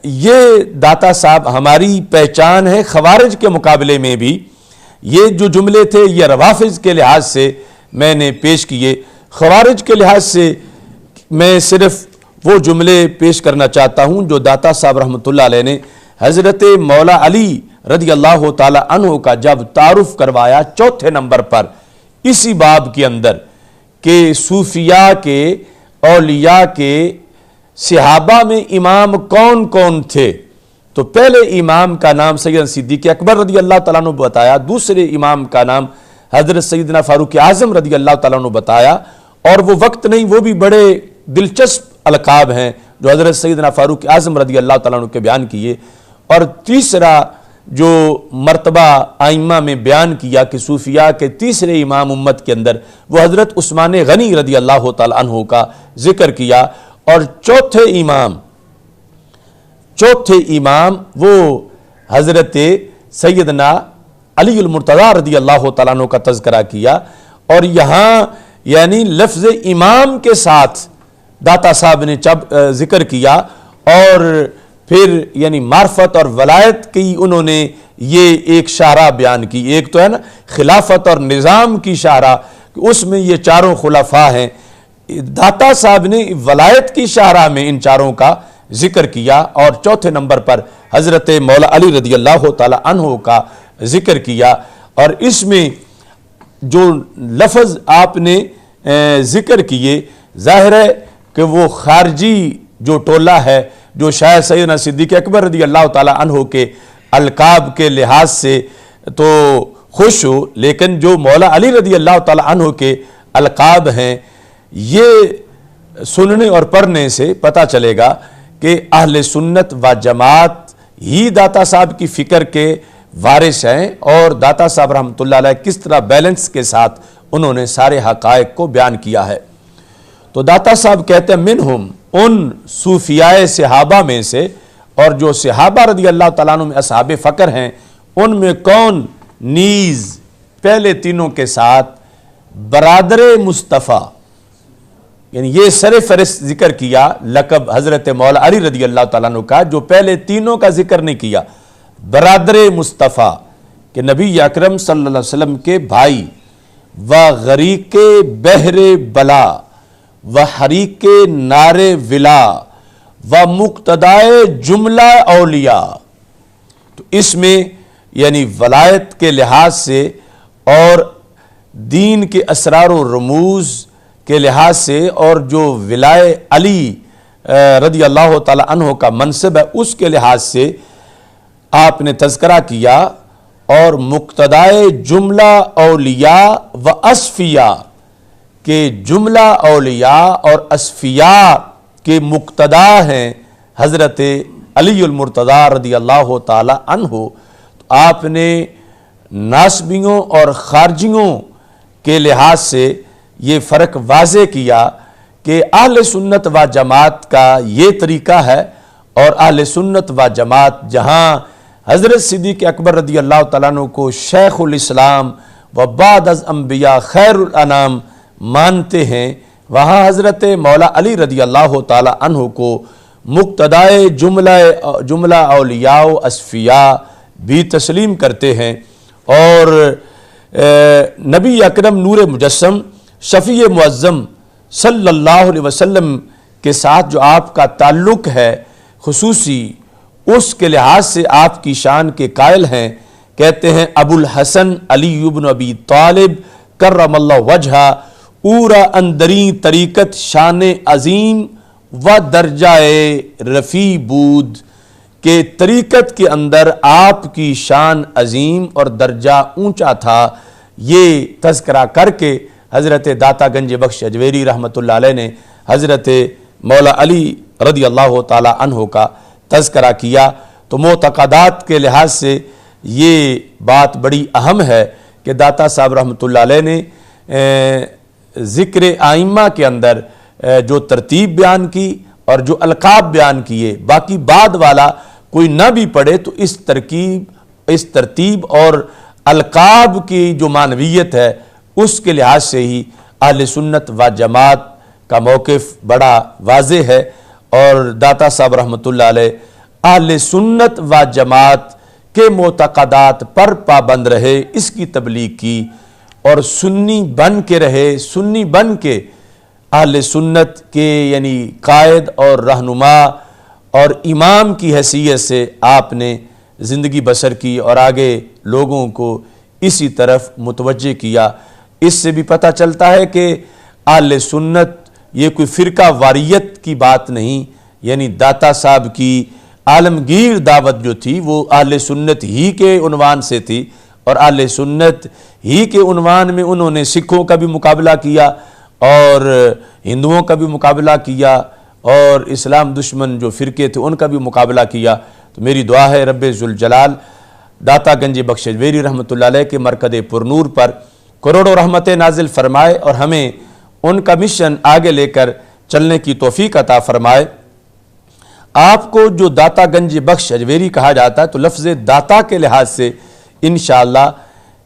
یہ داتا صاحب ہماری پہچان ہے خوارج کے مقابلے میں بھی۔ یہ جو جملے تھے یہ روافض کے لحاظ سے میں نے پیش کیے، خوارج کے لحاظ سے میں صرف وہ جملے پیش کرنا چاہتا ہوں جو داتا صاحب رحمۃ اللہ علیہ نے حضرت مولا علی رضی اللہ تعالی عنہ کا جب تعارف کروایا چوتھے نمبر پر اسی باب کے اندر کہ صوفیاء کے، اولیاء کے، صحابہ میں امام کون کون تھے، تو پہلے امام کا نام سیدنا صدیق اکبر رضی اللہ تعالیٰ عنہ بتایا، دوسرے امام کا نام حضرت سیدنا فاروق اعظم رضی اللہ تعالیٰ عنہ بتایا، اور وہ وقت نہیں، وہ بھی بڑے دلچسپ القاب ہیں جو حضرت سیدنا فاروق اعظم رضی اللہ تعالیٰ عنہ کے بیان کیے، اور تیسرا جو مرتبہ آئمہ میں بیان کیا کہ صوفیاء کے تیسرے امام امت کے اندر وہ حضرت عثمان غنی رضی اللہ تعالیٰ عنہ کا ذکر کیا، اور چوتھے امام وہ حضرت سیدنا علی المرتضی رضی اللہ تعالیٰ عنہ کا تذکرہ کیا، اور یہاں یعنی لفظ امام کے ساتھ داتا صاحب نے ذکر کیا، اور پھر یعنی معرفت اور ولایت کی انہوں نے یہ ایک شاہراہ بیان کی، ایک تو ہے نا خلافت اور نظام کی شاہراہ، اس میں یہ چاروں خلفاء ہیں، داتا صاحب نے ولایت کی شاہراہ میں ان چاروں کا ذکر کیا، اور چوتھے نمبر پر حضرت مولا علی رضی اللہ تعالی عنہ کا ذکر کیا، اور اس میں جو لفظ آپ نے ذکر کیے ظاہر ہے کہ وہ خارجی جو ٹولہ ہے جو شاید سیدنا صدیق اکبر رضی اللہ تعالی عنہ کے القاب کے لحاظ سے تو خوش ہو، لیکن جو مولا علی رضی اللہ تعالی عنہ کے القاب ہیں یہ سننے اور پڑھنے سے پتہ چلے گا کہ اہل سنت و جماعت ہی داتا صاحب کی فکر کے وارث ہیں، اور داتا صاحب رحمۃ اللہ علیہ کس طرح بیلنس کے ساتھ انہوں نے سارے حقائق کو بیان کیا ہے۔ تو داتا صاحب کہتے ہیں منہم، ان صوفیاء صحابہ میں سے، اور جو صحابہ رضی اللہ تعالیٰ عنہ میں اصحاب فقر ہیں، ان میں کون نیز پہلے تینوں کے ساتھ برادر مصطفیٰ، یعنی یہ سر فہرست ذکر کیا لقب حضرت مولا علی رضی اللہ تعالیٰ عنہ کا، جو پہلے تینوں کا ذکر نہیں کیا، برادر مصطفیٰ کہ نبی اکرم صلی اللہ علیہ وسلم کے بھائی، و غریق بحر بلا و حریق نار ولا و مقتدائے جملہ اولیاء۔ تو اس میں یعنی ولایت کے لحاظ سے اور دین کے اسرار و رموز کے لحاظ سے، اور جو ولائے علی رضی اللہ تعالی عنہ کا منصب ہے اس کے لحاظ سے آپ نے تذکرہ کیا، اور مقتدائے جملہ اولیاء و اصفیاء کہ جملہ اولیاء اور اصفیاء کے مقتدا ہیں حضرت علی المرتضیٰ رضی اللہ تعالی عنہ۔ تو آپ نے ناسبیوں اور خارجیوں کے لحاظ سے یہ فرق واضح کیا کہ اہل سنت و جماعت کا یہ طریقہ ہے، اور اہل سنت و جماعت جہاں حضرت صدیق اکبر رضی اللہ تعالیٰ عنہ کو شیخ الاسلام و بعد از انبیاء خیر الانام مانتے ہیں، وہاں حضرت مولا علی رضی اللہ تعالیٰ عنہ کو مقتدائے جملہ اولیاء و اصفیاء بھی تسلیم کرتے ہیں۔ اور نبی اکرم نور مجسم شفیع معظم صلی اللہ علیہ وسلم کے ساتھ جو آپ کا تعلق ہے خصوصی، اس کے لحاظ سے آپ کی شان کے قائل ہیں۔ کہتے ہیں ابو الحسن علی بن ابی طالب کرم اللہ وجہہ اورا اندری طریقت شان عظیم و درجہ رفیع بود، کہ طریقت کے اندر آپ کی شان عظیم اور درجہ اونچا تھا۔ یہ تذکرہ کر کے حضرت داتا گنج بخش اجویری رحمۃ اللہ علیہ نے حضرت مولا علی رضی اللہ تعالی عنہ کا تذکرہ کیا۔ تو معتقدات کے لحاظ سے یہ بات بڑی اہم ہے کہ داتا صاحب رحمۃ اللہ علیہ نے ذکر آئمہ کے اندر جو ترتیب بیان کی اور جو القاب بیان کیے، باقی بعد والا کوئی نہ بھی پڑھے تو اس ترتیب اور القاب کی جو معنویت ہے اس کے لحاظ سے ہی اہل سنت و جماعت کا موقف بڑا واضح ہے۔ اور داتا صاحب رحمۃ اللہ علیہ اہل سنت و جماعت کے معتقدات پر پابند رہے، اس کی تبلیغ کی، اور سنی بن کے رہے، سنی بن کے اہل سنت کے یعنی قائد اور رہنما اور امام کی حیثیت سے آپ نے زندگی بسر کی، اور آگے لوگوں کو اسی طرف متوجہ کیا۔ اس سے بھی پتہ چلتا ہے کہ اہل سنت یہ کوئی فرقہ واریت کی بات نہیں، یعنی داتا صاحب کی عالمگیر دعوت جو تھی وہ اہل سنت ہی کے عنوان سے تھی، اور اہل سنت ہی کے عنوان میں انہوں نے سکھوں کا بھی مقابلہ کیا اور ہندوؤں کا بھی مقابلہ کیا، اور اسلام دشمن جو فرقے تھے ان کا بھی مقابلہ کیا۔ تو میری دعا ہے رب ذوالجلال داتا گنج بخش اجویری رحمۃ اللہ علیہ کے مرکز پرنور پر کروڑوں رحمتیں نازل فرمائے، اور ہمیں ان کا مشن آگے لے کر چلنے کی توفیق عطا فرمائے۔ آپ کو جو داتا گنج بخش اجویری کہا جاتا ہے تو لفظ داتا کے لحاظ سے انشاءاللہ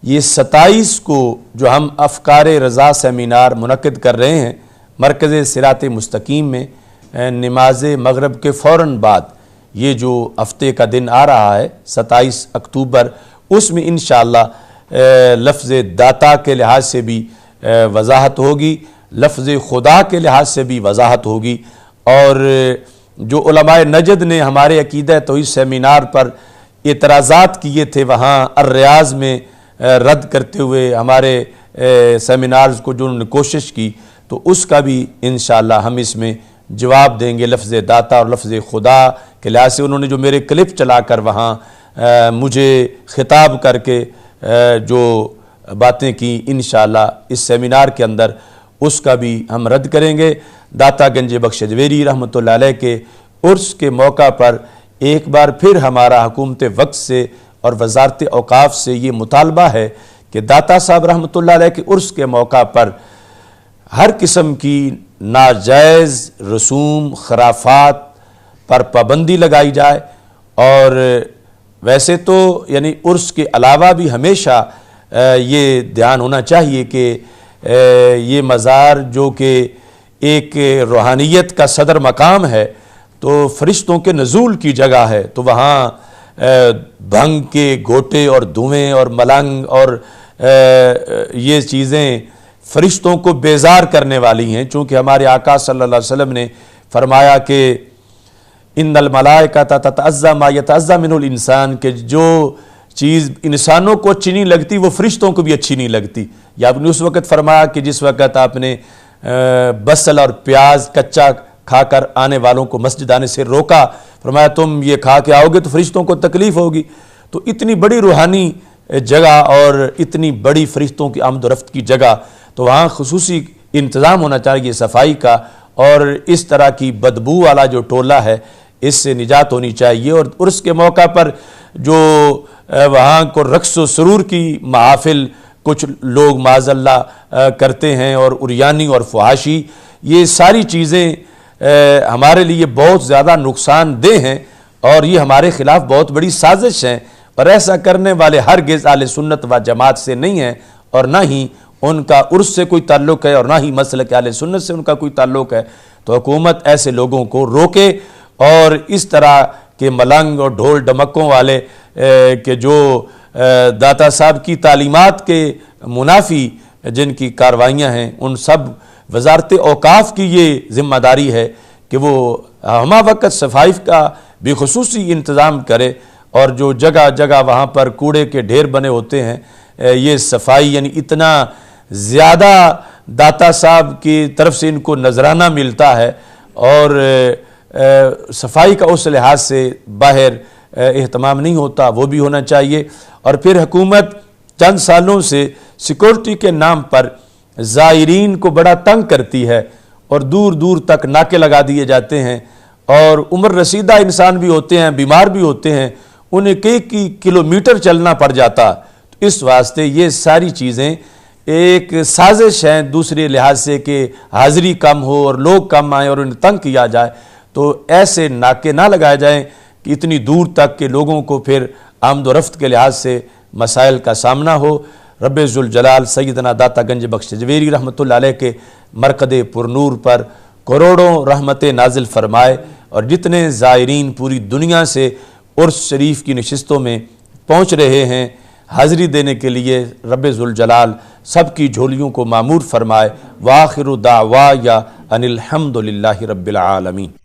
یہ 27 کو جو ہم افکار رضا سیمینار منعقد کر رہے ہیں مرکز صراط مستقیم میں نماز مغرب کے فوراً بعد، یہ جو ہفتے کا دن آ رہا ہے 27 اکتوبر، اس میں انشاءاللہ لفظ داتا کے لحاظ سے بھی وضاحت ہوگی، لفظ خدا کے لحاظ سے بھی وضاحت ہوگی۔ اور جو علماء نجد نے ہمارے عقیدہ توحید سیمینار پر اعتراضات کیے تھے، وہاں الریاض میں رد کرتے ہوئے ہمارے سیمینارز کو جو انہوں نے کوشش کی، تو اس کا بھی انشاءاللہ ہم اس میں جواب دیں گے۔ لفظ داتا اور لفظ خدا کے لحاظ سے انہوں نے جو میرے کلپ چلا کر وہاں مجھے خطاب کر کے جو باتیں کی، انشاءاللہ اس سیمینار کے اندر اس کا بھی ہم رد کریں گے۔ داتا گنج بخش اجویری رحمۃ اللہ علیہ کے عرس کے موقع پر ایک بار پھر ہمارا حکومت وقت سے اور وزارت اوقاف سے یہ مطالبہ ہے کہ داتا صاحب رحمۃ اللہ علیہ کے عرس کے موقع پر ہر قسم کی ناجائز رسوم خرافات پر پابندی لگائی جائے، اور ویسے تو یعنی عرس کے علاوہ بھی ہمیشہ یہ دھیان ہونا چاہیے کہ یہ مزار جو کہ ایک روحانیت کا صدر مقام ہے، تو فرشتوں کے نزول کی جگہ ہے، تو وہاں بھنگ کے گوٹے اور دھویں اور ملنگ اور یہ چیزیں فرشتوں کو بیزار کرنے والی ہیں، چونکہ ہمارے آقا صلی اللہ علیہ وسلم نے فرمایا کہ ان الملائکۃ تتعظی ما یتعظی منہ الانسان، کہ جو چیز انسانوں کو اچھی نہیں لگتی وہ فرشتوں کو بھی اچھی نہیں لگتی۔ یا آپ نے اس وقت فرمایا کہ جس وقت آپ نے بصل اور پیاز کچا کھا کر آنے والوں کو مسجد آنے سے روکا، فرمایا تم یہ کھا کے آؤ گے تو فرشتوں کو تکلیف ہوگی۔ تو اتنی بڑی روحانی جگہ اور اتنی بڑی فرشتوں کی آمد و رفت کی جگہ، تو وہاں خصوصی انتظام ہونا چاہیے صفائی کا، اور اس طرح کی بدبو والا جو ٹولہ ہے اس سے نجات ہونی چاہیے۔ اور عرس کے موقع پر جو وہاں کو رقص و سرور کی محافل کچھ لوگ معاذ اللہ کرتے ہیں، اور عریانی اور فحاشی، یہ ساری چیزیں ہمارے لیے بہت زیادہ نقصان دہ ہیں، اور یہ ہمارے خلاف بہت بڑی سازش ہیں، اور ایسا کرنے والے ہرگز اہل سنت و جماعت سے نہیں ہیں، اور نہ ہی ان کا عرس سے کوئی تعلق ہے، اور نہ ہی مسلک اہل سنت سے ان کا کوئی تعلق ہے۔ تو حکومت ایسے لوگوں کو روکے، اور اس طرح کے ملنگ اور ڈھول ڈمکوں والے کہ جو داتا صاحب کی تعلیمات کے منافی جن کی کاروائیاں ہیں، ان سب وزارت اوقاف کی یہ ذمہ داری ہے کہ وہ ہمہ وقت صفائی کا بھی خصوصی انتظام کرے، اور جو جگہ جگہ وہاں پر کوڑے کے ڈھیر بنے ہوتے ہیں، یہ صفائی یعنی اتنا زیادہ داتا صاحب کی طرف سے ان کو نذرانہ ملتا ہے، اور صفائی کا اس لحاظ سے باہر اہتمام نہیں ہوتا، وہ بھی ہونا چاہیے۔ اور پھر حکومت چند سالوں سے سیکورٹی کے نام پر زائرین کو بڑا تنگ کرتی ہے، اور دور دور تک ناکے لگا دیے جاتے ہیں، اور عمر رسیدہ انسان بھی ہوتے ہیں، بیمار بھی ہوتے ہیں، انہیں کئی کلومیٹر چلنا پڑ جاتا۔ تو اس واسطے یہ ساری چیزیں ایک سازش ہیں دوسرے لحاظ سے کہ حاضری کم ہو اور لوگ کم آئیں اور انہیں تنگ کیا جائے، تو ایسے ناکے نہ لگائے جائیں کہ اتنی دور تک کہ لوگوں کو پھر آمد و رفت کے لحاظ سے مسائل کا سامنا ہو۔ رب ذوالجلال سیدنا داتا گنج بخش جویری رحمۃ اللہ علیہ کے مرقد پرنور پر کروڑوں رحمتیں نازل فرمائے، اور جتنے زائرین پوری دنیا سے عرس شریف کی نشستوں میں پہنچ رہے ہیں حاضری دینے کے لیے، رب ذوالجلال سب کی جھولیوں کو معمور فرمائے۔ وآخر دعوایا ان الحمد للہ رب العالمین۔